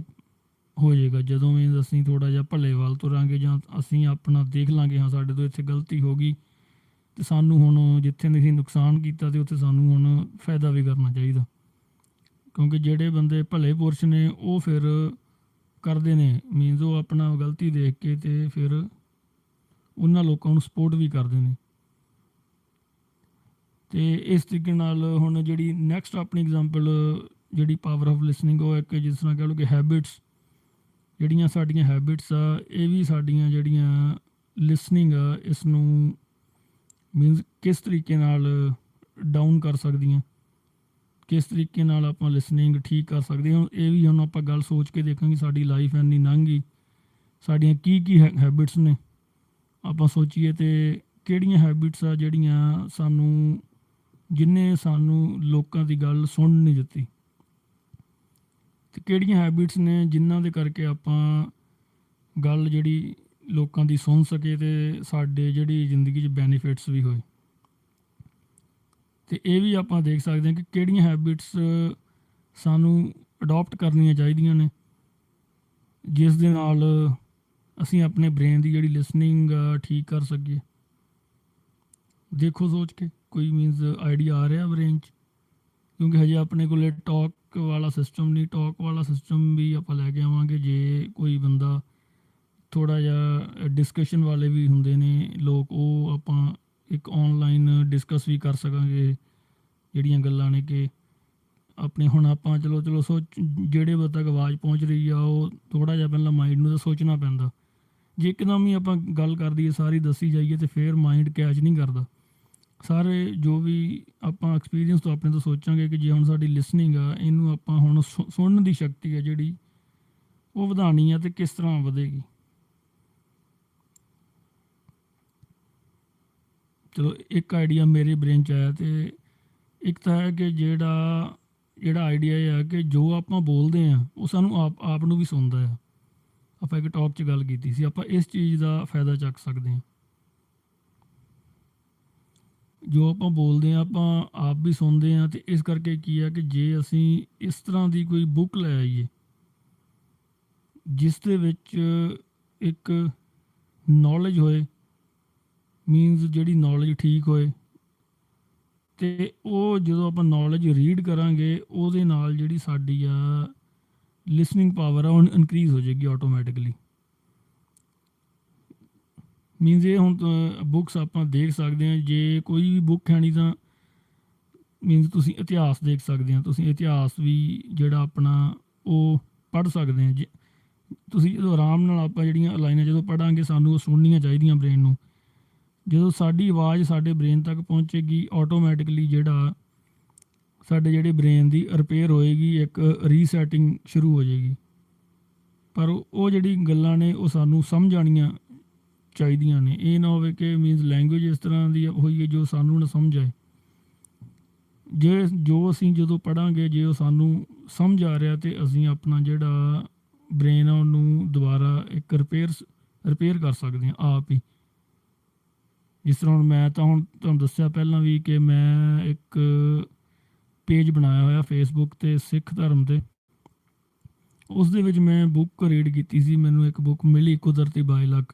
ਹੋ ਜਾਏਗਾ ਜਦੋਂ ਵੀ ਅਸੀਂ ਥੋੜ੍ਹਾ ਜਿਹਾ ਭਲੇ ਵੱਲ ਤੁਰਾਂਗੇ, ਜਾਂ ਅਸੀਂ ਆਪਣਾ ਦੇਖ ਲਾਂਗੇ ਹਾਂ ਸਾਡੇ ਤੋਂ ਇੱਥੇ ਗਲਤੀ ਹੋ ਗਈ ਅਤੇ ਸਾਨੂੰ ਹੁਣ ਜਿੱਥੇ ਅਸੀਂ ਨੁਕਸਾਨ ਕੀਤਾ ਅਤੇ ਉੱਥੇ ਸਾਨੂੰ ਹੁਣ ਫਾਇਦਾ ਵੀ ਕਰਨਾ ਚਾਹੀਦਾ। ਕਿਉਂਕਿ ਜਿਹੜੇ ਬੰਦੇ ਭਲੇ ਪੁਰਸ਼ ਨੇ ਉਹ ਫਿਰ ਕਰਦੇ ਨੇ, ਮੀਨਜ਼ ਉਹ ਆਪਣਾ ਗਲਤੀ ਦੇਖ ਕੇ ਅਤੇ ਫਿਰ ਉਹਨਾਂ ਲੋਕਾਂ ਨੂੰ ਸਪੋਰਟ ਵੀ ਕਰਦੇ ਨੇ। ਅਤੇ ਇਸ ਤਰੀਕੇ ਨਾਲ ਹੁਣ ਜਿਹੜੀ ਨੈਕਸਟ ਆਪਣੀ ਐਗਜ਼ਾਮਪਲ ਜਿਹੜੀ ਪਾਵਰ ਆਫ ਲਿਸਨਿੰਗ, ਉਹ ਇੱਕ ਜਿਸ ਤਰ੍ਹਾਂ ਕਹਿ ਲਓ ਕਿ ਹੈਬਿਟਸ, ਜਿਹੜੀਆਂ ਸਾਡੀਆਂ ਹੈਬਿਟਸ ਆ, ਇਹ ਵੀ ਸਾਡੀਆਂ ਜਿਹੜੀਆਂ ਲਿਸਨਿੰਗ ਆ ਇਸ ਨੂੰ ਮੀਨਜ਼ ਕਿਸ ਤਰੀਕੇ ਨਾਲ ਡਾਊਨ ਕਰ ਸਕਦੀਆਂ, ਕਿਸ ਤਰੀਕੇ ਨਾਲ ਆਪਾਂ ਲਿਸਨਿੰਗ ਠੀਕ ਕਰ ਸਕਦੇ ਹਾਂ। ਇਹ ਵੀ ਹੁਣ ਆਪਾਂ ਗੱਲ ਸੋਚ ਕੇ ਦੇਖਾਂਗੇ, ਸਾਡੀ ਲਾਈਫ ਇੰਨੀ ਲੰਘ ਗਈ, ਸਾਡੀਆਂ ਕੀ ਹੈਬਿਟਸ ਨੇ, ਆਪਾਂ ਸੋਚੀਏ ਅਤੇ ਕਿਹੜੀਆਂ ਹੈਬਿਟਸ ਆ ਜਿਹੜੀਆਂ ਜਿਹਨੇ ਸਾਨੂੰ ਲੋਕਾਂ ਦੀ ਗੱਲ ਸੁਣ ਨਹੀਂ ਦਿੱਤੀ, ਅਤੇ ਕਿਹੜੀਆਂ ਹੈਬਿਟਸ ਨੇ ਜਿਨ੍ਹਾਂ ਦੇ ਕਰਕੇ ਆਪਾਂ ਗੱਲ ਜਿਹੜੀ ਲੋਕਾਂ ਦੀ ਸੁਣ ਸਕੇ ਅਤੇ ਸਾਡੇ ਜਿਹੜੀ ਜ਼ਿੰਦਗੀ 'ਚ ਬੈਨੀਫਿਟਸ ਵੀ ਹੋਏ। ਅਤੇ ਇਹ ਵੀ ਆਪਾਂ ਦੇਖ ਸਕਦੇ ਹਾਂ ਕਿ ਕਿਹੜੀਆਂ ਹੈਬਿਟਸ ਸਾਨੂੰ ਅਡੋਪਟ ਕਰਨੀਆਂ ਚਾਹੀਦੀਆਂ ਨੇ, ਜਿਸ ਦੇ ਨਾਲ ਅਸੀਂ ਆਪਣੇ ਬ੍ਰੇਨ ਦੀ ਜਿਹੜੀ ਲਿਸਨਿੰਗ ਠੀਕ ਕਰ ਸਕੀਏ। ਦੇਖੋ ਸੋਚ ਕੇ ਕੋਈ ਮੀਨਜ਼ ਆਈਡੀਆ ਆ ਰਿਹਾ ਬ੍ਰੇਨ 'ਚ, ਕਿਉਂਕਿ ਹਜੇ ਆਪਣੇ ਕੋਲ ਟਾਕ ਵਾਲਾ ਸਿਸਟਮ ਨਹੀਂ। ਟਾਕ ਵਾਲਾ ਸਿਸਟਮ ਵੀ ਆਪਾਂ ਲੈ ਕੇ ਆਵਾਂਗੇ ਜੇ ਕੋਈ ਬੰਦਾ ਥੋੜ੍ਹਾ ਜਿਹਾ ਡਿਸਕਸ਼ਨ ਵਾਲੇ ਵੀ ਹੁੰਦੇ ਨੇ ਲੋਕ, ਉਹ ਆਪਾਂ ਇੱਕ ਔਨਲਾਈਨ ਡਿਸਕਸ ਵੀ ਕਰ ਸਕਾਂਗੇ ਜਿਹੜੀਆਂ ਗੱਲਾਂ ਨੇ ਕਿ ਆਪਣੇ ਹੁਣ ਆਪਾਂ ਚਲੋ ਜਿਹੜੇ ਬੰਦੇ ਤੱਕ ਆਵਾਜ਼ ਪਹੁੰਚ ਰਹੀ ਆ ਉਹ ਥੋੜ੍ਹਾ ਜਿਹਾ ਪਹਿਲਾਂ ਮਾਈਂਡ ਨੂੰ ਤਾਂ ਸੋਚਣਾ ਪੈਂਦਾ। ਜੇ ਇੱਕਦਮ ਹੀ ਆਪਾਂ ਗੱਲ ਕਰ ਦਈਏ, ਸਾਰੀ ਦੱਸੀ ਜਾਈਏ, ਅਤੇ ਫਿਰ ਮਾਈਂਡ ਕੈਚ ਨਹੀਂ ਕਰਦਾ। ਸਾਰੇ ਜੋ ਵੀ ਆਪਾਂ ਐਕਸਪੀਰੀਅੰਸ ਤੋਂ ਆਪਣੇ ਤੋਂ ਸੋਚਾਂਗੇ ਕਿ ਜੇ ਹੁਣ ਸਾਡੀ ਲਿਸਨਿੰਗ ਆ, ਇਹਨੂੰ ਆਪਾਂ ਹੁਣ ਸੁਣਨ ਦੀ ਸ਼ਕਤੀ ਹੈ ਜਿਹੜੀ ਉਹ ਵਧਾਉਣੀ ਆ, ਅਤੇ ਕਿਸ ਤਰ੍ਹਾਂ ਵਧੇਗੀ। ਚਲੋ ਇੱਕ ਆਈਡੀਆ ਮੇਰੇ ਬ੍ਰੇਨ 'ਚ ਆਇਆ, ਅਤੇ ਇੱਕ ਤਾਂ ਹੈ ਕਿ ਜਿਹੜਾ ਆਈਡੀਆ ਇਹ ਹੈ ਕਿ ਜੋ ਆਪਾਂ ਬੋਲਦੇ ਹਾਂ ਉਹ ਸਾਨੂੰ ਆਪ ਨੂੰ ਵੀ ਸੁਣਦਾ ਆ। ਆਪਾਂ ਇੱਕ ਟਾਕ 'ਚ ਗੱਲ ਕੀਤੀ ਸੀ, ਆਪਾਂ ਇਸ ਚੀਜ਼ ਦਾ ਫਾਇਦਾ ਚੱਕ ਸਕਦੇ ਹਾਂ। ਜੋ ਆਪਾਂ ਬੋਲਦੇ ਹਾਂ ਆਪਾਂ ਆਪ ਵੀ ਸੁਣਦੇ ਹਾਂ, ਅਤੇ ਇਸ ਕਰਕੇ ਕੀ ਹੈ ਕਿ ਜੇ ਅਸੀਂ ਇਸ ਤਰ੍ਹਾਂ ਦੀ ਕੋਈ ਬੁੱਕ ਲੈ ਆਈਏ ਜਿਸ ਦੇ ਵਿੱਚ ਇੱਕ ਨੌਲੇਜ ਹੋਏ, ਮੀਨਜ਼ ਜਿਹੜੀ ਨੌਲੇਜ ਠੀਕ ਹੋਏ, ਅਤੇ ਉਹ ਜਦੋਂ ਆਪਾਂ ਨੌਲੇਜ ਰੀਡ ਕਰਾਂਗੇ ਉਹਦੇ ਨਾਲ ਜਿਹੜੀ ਸਾਡੀ ਆ ਲਿਸਨਿੰਗ ਪਾਵਰ ਆ ਉਹ ਇਨਕਰੀਜ਼ ਹੋ ਜਾਏਗੀ ਆਟੋਮੈਟਿਕਲੀ। ਮੀਨਜ਼ ਇਹ ਹੁਣ ਬੁੱਕਸ ਆਪਾਂ ਦੇਖ ਸਕਦੇ ਹਾਂ, ਜੇ ਕੋਈ ਵੀ ਬੁੱਕ ਹੈ ਨਹੀਂ ਤਾਂ ਮੀਨਜ਼ ਤੁਸੀਂ ਇਤਿਹਾਸ ਦੇਖ ਸਕਦੇ ਹਾਂ। ਤੁਸੀਂ ਇਤਿਹਾਸ ਵੀ ਜਿਹੜਾ ਆਪਣਾ ਉਹ ਪੜ੍ਹ ਸਕਦੇ ਹਾਂ। ਜੇ ਤੁਸੀਂ ਜਦੋਂ ਆਰਾਮ ਨਾਲ ਆਪਾਂ ਜਿਹੜੀਆਂ ਲਾਈਨਾਂ ਜਦੋਂ ਪੜ੍ਹਾਂਗੇ ਸਾਨੂੰ ਉਹ ਸੁਣਨੀਆਂ ਚਾਹੀਦੀਆਂ ਬ੍ਰੇਨ ਨੂੰ। ਜਦੋਂ ਸਾਡੀ ਆਵਾਜ਼ ਸਾਡੇ ਬ੍ਰੇਨ ਤੱਕ ਪਹੁੰਚੇਗੀ, ਆਟੋਮੈਟਿਕਲੀ ਜਿਹੜਾ ਸਾਡੇ ਜਿਹੜੇ ਬ੍ਰੇਨ ਦੀ ਰਿਪੇਅਰ ਹੋਏਗੀ, ਇੱਕ ਰੀਸੈਟਿੰਗ ਸ਼ੁਰੂ ਹੋ ਜਾਏਗੀ। ਪਰ ਉਹ ਜਿਹੜੀ ਗੱਲਾਂ ਨੇ ਉਹ ਸਾਨੂੰ ਸਮਝ ਆਉਣੀਆਂ ਚਾਹੀਦੀਆਂ ਨੇ। ਇਹ ਨਾ ਹੋਵੇ ਕਿ ਮੀਨਜ਼ ਲੈਂਗੁਏਜ ਇਸ ਤਰ੍ਹਾਂ ਦੀ ਹੋਈ ਹੈ ਜੋ ਸਾਨੂੰ ਨਾ ਸਮਝ ਆਏ। ਜੋ ਅਸੀਂ ਜਦੋਂ ਪੜ੍ਹਾਂਗੇ ਜੇ ਉਹ ਸਾਨੂੰ ਸਮਝ ਆ ਰਿਹਾ, ਅਤੇ ਅਸੀਂ ਆਪਣਾ ਜਿਹੜਾ ਬ੍ਰੇਨ ਆ ਉਹਨੂੰ ਦੁਬਾਰਾ ਇੱਕ ਰਿਪੇਅਰ ਕਰ ਸਕਦੇ ਹਾਂ ਆਪ ਹੀ। ਜਿਸ ਤਰ੍ਹਾਂ ਹੁਣ ਤੁਹਾਨੂੰ ਦੱਸਿਆ ਪਹਿਲਾਂ ਵੀ ਕਿ ਮੈਂ ਇੱਕ ਪੇਜ ਬਣਾਇਆ ਹੋਇਆ ਫੇਸਬੁੱਕ 'ਤੇ ਸਿੱਖ ਧਰਮ 'ਤੇ। ਉਸ ਦੇ ਵਿੱਚ ਮੈਂ ਬੁੱਕ ਰੀਡ ਕੀਤੀ ਸੀ, ਮੈਨੂੰ ਇੱਕ ਬੁੱਕ ਮਿਲੀ ਕੁਦਰਤੀ ਬਾਈ ਲੱਕ,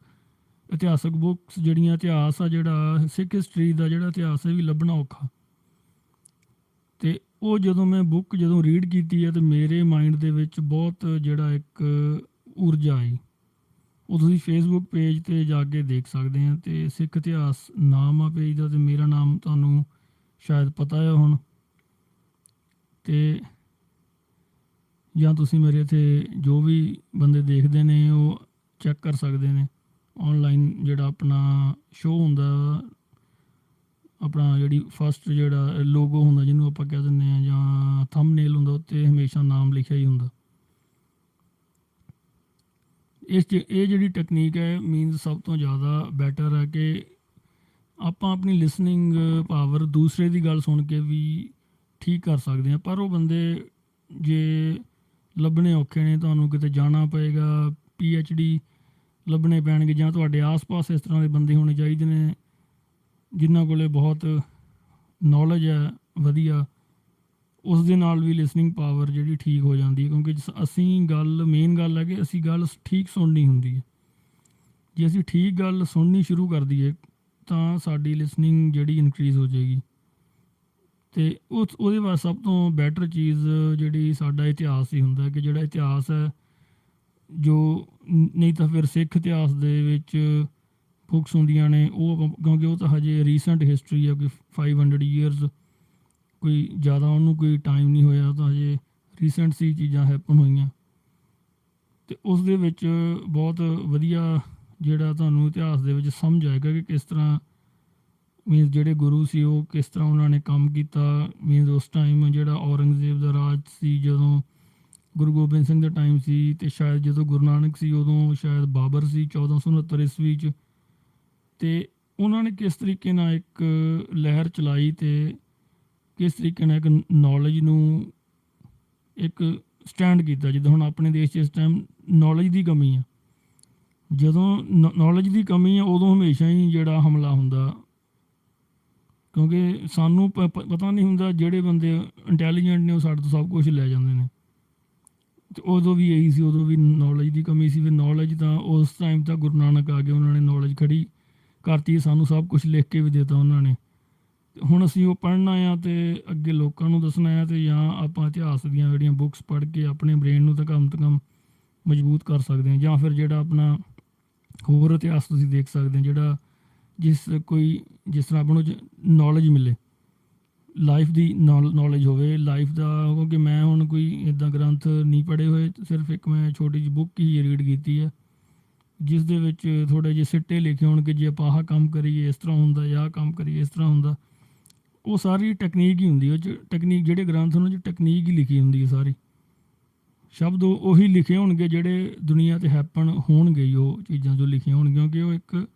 ਇਤਿਹਾਸਕ ਬੁੱਕਸ ਜਿਹੜੀਆਂ ਇਤਿਹਾਸ ਆ ਜਿਹੜਾ ਸਿੱਖ ਹਿਸਟਰੀ ਦਾ ਜਿਹੜਾ ਇਤਿਹਾਸ ਹੈ ਵੀ ਲੱਭਣਾ ਔਖਾ। ਅਤੇ ਉਹ ਜਦੋਂ ਮੈਂ ਬੁੱਕ ਜਦੋਂ ਰੀਡ ਕੀਤੀ ਹੈ ਤਾਂ ਮੇਰੇ ਮਾਇੰਡ ਦੇ ਵਿੱਚ ਬਹੁਤ ਜਿਹੜਾ ਇੱਕ ਊਰਜਾ ਆਈ। ਉਹ ਤੁਸੀਂ ਫੇਸਬੁੱਕ ਪੇਜ 'ਤੇ ਜਾ ਕੇ ਦੇਖ ਸਕਦੇ ਆ, ਅਤੇ ਸਿੱਖ ਇਤਿਹਾਸ ਨਾਮ ਆ ਪੇਜ ਦਾ, ਅਤੇ ਮੇਰਾ ਨਾਮ ਤੁਹਾਨੂੰ ਸ਼ਾਇਦ ਪਤਾ ਹੈ ਹੁਣ। ਅਤੇ ਜਾਂ ਤੁਸੀਂ ਮੇਰੇ ਇੱਥੇ ਜੋ ਵੀ ਬੰਦੇ ਦੇਖਦੇ ਨੇ ਉਹ ਚੈੱਕ ਕਰ ਸਕਦੇ ਨੇ ਔਨਲਾਈਨ ਜਿਹੜਾ ਆਪਣਾ ਸ਼ੋਅ ਹੁੰਦਾ, ਆਪਣਾ ਜਿਹੜੀ ਫਸਟ ਜਿਹੜਾ ਲੋਗੋ ਹੁੰਦਾ ਜਿਹਨੂੰ ਆਪਾਂ ਕਹਿ ਦਿੰਦੇ ਹਾਂ, ਜਾਂ ਥੰਬਨੇਲ ਹੁੰਦਾ, ਉੱਤੇ ਹਮੇਸ਼ਾ ਨਾਮ ਲਿਖਿਆ ਹੀ ਹੁੰਦਾ। ਇਹ ਜਿਹੜੀ ਟੈਕਨੀਕ ਹੈ ਮੀਨਸ ਸਭ ਤੋਂ ਜ਼ਿਆਦਾ ਬੈਟਰ ਹੈ ਕਿ ਆਪਾਂ ਆਪਣੀ ਲਿਸਨਿੰਗ ਪਾਵਰ ਦੂਸਰੇ ਦੀ ਗੱਲ ਸੁਣ ਕੇ ਵੀ ਠੀਕ ਕਰ ਸਕਦੇ ਹਾਂ। ਪਰ ਉਹ ਬੰਦੇ ਜੇ ਲੱਭਣੇ ਔਖੇ ਨੇ, ਤੁਹਾਨੂੰ ਕਿਤੇ ਜਾਣਾ ਪਏਗਾ, PhD ਲੱਭਣੇ ਪੈਣਗੇ, ਜਾਂ ਤੁਹਾਡੇ ਆਸ-ਪਾਸ ਇਸ ਤਰ੍ਹਾਂ ਦੇ ਬੰਦੇ ਹੋਣੇ ਚਾਹੀਦੇ ਨੇ ਜਿਨ੍ਹਾਂ ਕੋਲ ਬਹੁਤ ਨੌਲੇਜ ਹੈ ਵਧੀਆ, ਉਸ ਦੇ ਨਾਲ ਵੀ ਲਿਸਨਿੰਗ ਪਾਵਰ ਜਿਹੜੀ ਠੀਕ ਹੋ ਜਾਂਦੀ ਹੈ। ਕਿਉਂਕਿ ਅਸੀਂ ਮੇਨ ਗੱਲ ਹੈ ਕਿ ਅਸੀਂ ਗੱਲ ਠੀਕ ਸੁਣਨੀ ਹੁੰਦੀ ਹੈ। ਜੇ ਅਸੀਂ ਠੀਕ ਗੱਲ ਸੁਣਨੀ ਸ਼ੁਰੂ ਕਰ ਦਈਏ ਤਾਂ ਸਾਡੀ ਲਿਸਨਿੰਗ ਜਿਹੜੀ ਇਨਕਰੀਜ਼ ਹੋ ਜਾਏਗੀ। ਅਤੇ ਉਹਦੇ ਬਾਅਦ ਸਭ ਤੋਂ ਬੈਟਰ ਚੀਜ਼ ਜਿਹੜੀ ਸਾਡਾ ਇਤਿਹਾਸ ਹੀ ਹੁੰਦਾ ਕਿ ਜਿਹੜਾ ਇਤਿਹਾਸ ਹੈ, ਜੋ ਨਹੀਂ ਤਾਂ ਫਿਰ ਸਿੱਖ ਇਤਿਹਾਸ ਦੇ ਵਿੱਚ ਬੁੱਕਸ ਹੁੰਦੀਆਂ ਨੇ ਉਹ, ਕਿਉਂਕਿ ਉਹ ਤਾਂ ਹਜੇ ਰੀਸੈਂਟ ਹਿਸਟਰੀ ਹੈ, ਕੋਈ 500 ਈਅਰਸ, ਕੋਈ ਜ਼ਿਆਦਾ ਉਹਨੂੰ ਕੋਈ ਟਾਈਮ ਨਹੀਂ ਹੋਇਆ, ਤਾਂ ਹਜੇ ਰੀਸੈਂਟ ਸੀ ਚੀਜ਼ਾਂ ਹੈਪਨ ਹੋਈਆਂ। ਅਤੇ ਉਸ ਦੇ ਵਿੱਚ ਬਹੁਤ ਵਧੀਆ ਜਿਹੜਾ ਤੁਹਾਨੂੰ ਇਤਿਹਾਸ ਦੇ ਵਿੱਚ ਸਮਝ ਆਏਗਾ ਕਿ ਕਿਸ ਤਰ੍ਹਾਂ ਮੀਨਸ ਜਿਹੜੇ ਗੁਰੂ ਸੀ ਉਹ ਕਿਸ ਤਰ੍ਹਾਂ ਉਹਨਾਂ ਨੇ ਕੰਮ ਕੀਤਾ। ਮੀਨਸ ਉਸ ਟਾਈਮ ਜਿਹੜਾ ਔਰੰਗਜ਼ੇਬ ਦਾ ਰਾਜ ਸੀ, ਜਦੋਂ ਗੁਰੂ ਗੋਬਿੰਦ ਸਿੰਘ ਦਾ ਟਾਈਮ ਸੀ, ਅਤੇ ਸ਼ਾਇਦ ਜਦੋਂ ਗੁਰੂ ਨਾਨਕ ਸੀ ਉਦੋਂ ਸ਼ਾਇਦ ਬਾਬਰ ਸੀ 1469 ਈਸਵੀ 'ਚ। ਅਤੇ ਉਹਨਾਂ ਨੇ ਕਿਸ ਤਰੀਕੇ ਨਾਲ ਇੱਕ ਲਹਿਰ ਚਲਾਈ ਅਤੇ ਕਿਸ ਤਰੀਕੇ ਨਾਲ ਇੱਕ ਨੌਲੇਜ ਨੂੰ ਇੱਕ ਸਟੈਂਡ ਕੀਤਾ। ਜਿੱਦਾਂ ਹੁਣ ਆਪਣੇ ਦੇਸ਼ 'ਚ ਇਸ ਟਾਈਮ ਨੌਲੇਜ ਦੀ ਕਮੀ ਆ, ਜਦੋਂ ਨੌਲੇਜ ਦੀ ਕਮੀ ਆ ਉਦੋਂ ਹਮੇਸ਼ਾ ਹੀ ਜਿਹੜਾ ਹਮਲਾ ਹੁੰਦਾ, ਕਿਉਂਕਿ ਸਾਨੂੰ ਪਤਾ ਨਹੀਂ ਹੁੰਦਾ, ਜਿਹੜੇ ਬੰਦੇ ਇੰਟੈਲੀਜੈਂਟ ਨੇ ਉਹ ਸਾਡੇ ਤੋਂ ਸਭ ਕੁਛ ਲੈ ਜਾਂਦੇ ਨੇ। ਅਤੇ ਉਦੋਂ ਵੀ ਇਹੀ ਸੀ, ਉਦੋਂ ਵੀ ਨੌਲੇਜ ਦੀ ਕਮੀ ਸੀ। ਫਿਰ ਨੌਲੇਜ ਤਾਂ ਉਸ ਟਾਈਮ ਤਾਂ ਗੁਰੂ ਨਾਨਕ ਆ ਗਏ, ਉਹਨਾਂ ਨੇ ਨੌਲੇਜ ਖੜੀ ਕਰਤੀ, ਸਾਨੂੰ ਸਭ ਕੁਛ ਲਿਖ ਕੇ ਵੀ ਦਿੱਤਾ ਉਹਨਾਂ ਨੇ। ਹੁਣ ਅਸੀਂ ਉਹ ਪੜ੍ਹਨਾ ਆ ਅਤੇ ਅੱਗੇ ਲੋਕਾਂ ਨੂੰ ਦੱਸਣਾ ਆ, ਅਤੇ ਜਾਂ ਆਪਾਂ ਇਤਿਹਾਸ ਦੀਆਂ ਜਿਹੜੀਆਂ ਬੁੱਕਸ ਪੜ੍ਹ ਕੇ ਆਪਣੇ ਬ੍ਰੇਨ ਨੂੰ ਤਾਂ ਕਮ ਤੋਂ ਕਮ ਮਜ਼ਬੂਤ ਕਰ ਸਕਦੇ ਹਾਂ। ਜਾਂ ਫਿਰ ਜਿਹੜਾ ਆਪਣਾ ਹੋਰ ਇਤਿਹਾਸ ਤੁਸੀਂ ਦੇਖ ਸਕਦੇ ਹੋ, ਜਿਹੜਾ ਜਿਸ ਤਰ੍ਹਾਂ ਆਪਾਂ ਨੂੰ ਨੌਲੇਜ ਮਿਲੇ, ਲਾਈਫ ਦੀ ਨੌਲੇਜ ਹੋਵੇ ਲਾਈਫ ਦਾ। ਕਿਉਂਕਿ ਮੈਂ ਹੁਣ ਕੋਈ ਇੱਦਾਂ ਗ੍ਰੰਥ ਨਹੀਂ ਪੜ੍ਹੇ ਹੋਏ, ਸਿਰਫ ਇੱਕ ਮੈਂ ਛੋਟੀ ਜਿਹੀ ਬੁੱਕ ਹੀ ਰੀਡ ਕੀਤੀ ਹੈ, ਜਿਸ ਦੇ ਵਿੱਚ ਥੋੜ੍ਹੇ ਜਿਹੇ ਸਿੱਟੇ ਲਿਖੇ ਹੋਣ ਕਿ ਜੇ ਆਪਾਂ ਆਹ ਕੰਮ ਕਰੀਏ ਇਸ ਤਰ੍ਹਾਂ ਹੁੰਦਾ, ਜਾਂ ਆਹ ਕੰਮ ਕਰੀਏ ਇਸ ਤਰ੍ਹਾਂ ਹੁੰਦਾ। ਉਹ ਸਾਰੀ ਟੈਕਨੀਕ ਹੀ ਹੁੰਦੀ, ਉਹ 'ਚ ਟੈਕਨੀਕ, ਜਿਹੜੇ ਗ੍ਰੰਥ ਉਹਨਾਂ 'ਚ ਟੈਕਨੀਕ ਹੀ ਲਿਖੀ ਹੁੰਦੀ ਹੈ ਸਾਰੀ। ਸ਼ਬਦ ਉਹੀ ਲਿਖੇ ਹੋਣਗੇ ਜਿਹੜੇ ਦੁਨੀਆ 'ਤੇ ਹੈਪਨ ਹੋਣਗੇ, ਉਹ ਚੀਜ਼ਾਂ ਜੋ ਲਿਖੀਆਂ ਹੋਣਗੀਆਂ, ਕਿਉਂਕਿ ਉਹ ਇੱਕ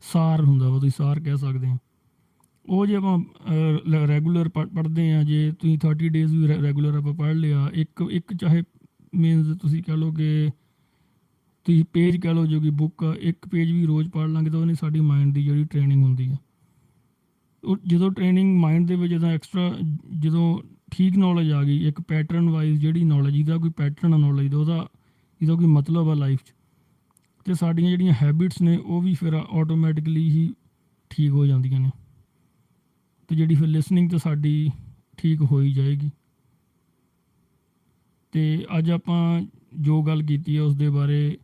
ਸਾਰ ਹੁੰਦਾ, ਉਹ ਤੁਸੀਂ ਸਾਰ ਕਹਿ ਸਕਦੇ ਹੋ। ਉਹ ਜੇ ਆਪਾਂ ਰੈਗੂਲਰ ਪੜ੍ਹਦੇ ਹਾਂ, ਜੇ ਤੁਸੀਂ 30 ਡੇਜ਼ ਵੀ ਰੈਗੂਲਰ ਆਪਾਂ ਪੜ੍ਹ ਲਿਆ, ਇੱਕ ਚਾਹੇ ਮੀਨਸ ਤੁਸੀਂ ਕਹਿ ਲਓ ਕਿ ਤੁਸੀਂ ਪੇਜ ਕਹਿ ਲਓ, ਜੋ ਕਿ ਬੁੱਕ ਆ, ਇੱਕ ਪੇਜ ਵੀ ਰੋਜ਼ ਪੜ੍ਹ ਲਾਂਗੇ ਤਾਂ ਉਹਨੇ ਸਾਡੀ ਮਾਇੰਡ ਦੀ ਜਿਹੜੀ ਟ੍ਰੇਨਿੰਗ ਹੁੰਦੀ ਆ, ਉਹ ਜਦੋਂ ਟ੍ਰੇਨਿੰਗ ਮਾਇੰਡ ਦੇ ਵਿੱਚ ਜਦੋਂ ਐਕਸਟਰਾ ਜਦੋਂ ਠੀਕ ਨੌਲੇਜ ਆ ਗਈ, ਇੱਕ ਪੈਟਰਨ ਵਾਈਜ਼ ਜਿਹੜੀ ਨੌਲੇਜ, ਇਹਦਾ ਕੋਈ ਪੈਟਰਨ ਆ ਨੌਲੇਜ ਦਾ, ਇਹਦਾ ਕੋਈ ਮਤਲਬ ਆ ਲਾਈਫ 'ਚ, ਅਤੇ ਸਾਡੀਆਂ ਜਿਹੜੀਆਂ ਹੈਬਿਟਸ ਨੇ ਉਹ ਵੀ ਫਿਰ ਆਟੋਮੈਟਿਕਲੀ ਹੀ ਠੀਕ ਹੋ ਜਾਂਦੀਆਂ ਨੇ, ਅਤੇ ਜਿਹੜੀ ਫਿਰ ਲਿਸਨਿੰਗ ਤਾਂ ਸਾਡੀ ਠੀਕ ਹੋ ਹੀ ਜਾਏਗੀ। ਅਤੇ ਅੱਜ ਆਪਾਂ ਜੋ ਗੱਲ ਕੀਤੀ ਹੈ ਉਸ ਦੇ ਬਾਰੇ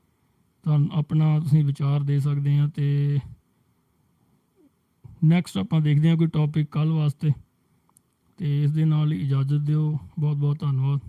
ਤੁਹਾਨੂੰ ਆਪਣਾ ਤੁਸੀਂ ਵਿਚਾਰ ਦੇ ਸਕਦੇ ਹਾਂ, ਅਤੇ ਨੈਕਸਟ ਆਪਾਂ ਦੇਖਦੇ ਹਾਂ ਕੋਈ ਟੌਪਿਕ ਕੱਲ੍ਹ ਵਾਸਤੇ। ਅਤੇ ਇਸ ਦੇ ਨਾਲ ਇਜਾਜ਼ਤ ਦਿਓ। ਬਹੁਤ ਬਹੁਤ ਧੰਨਵਾਦ।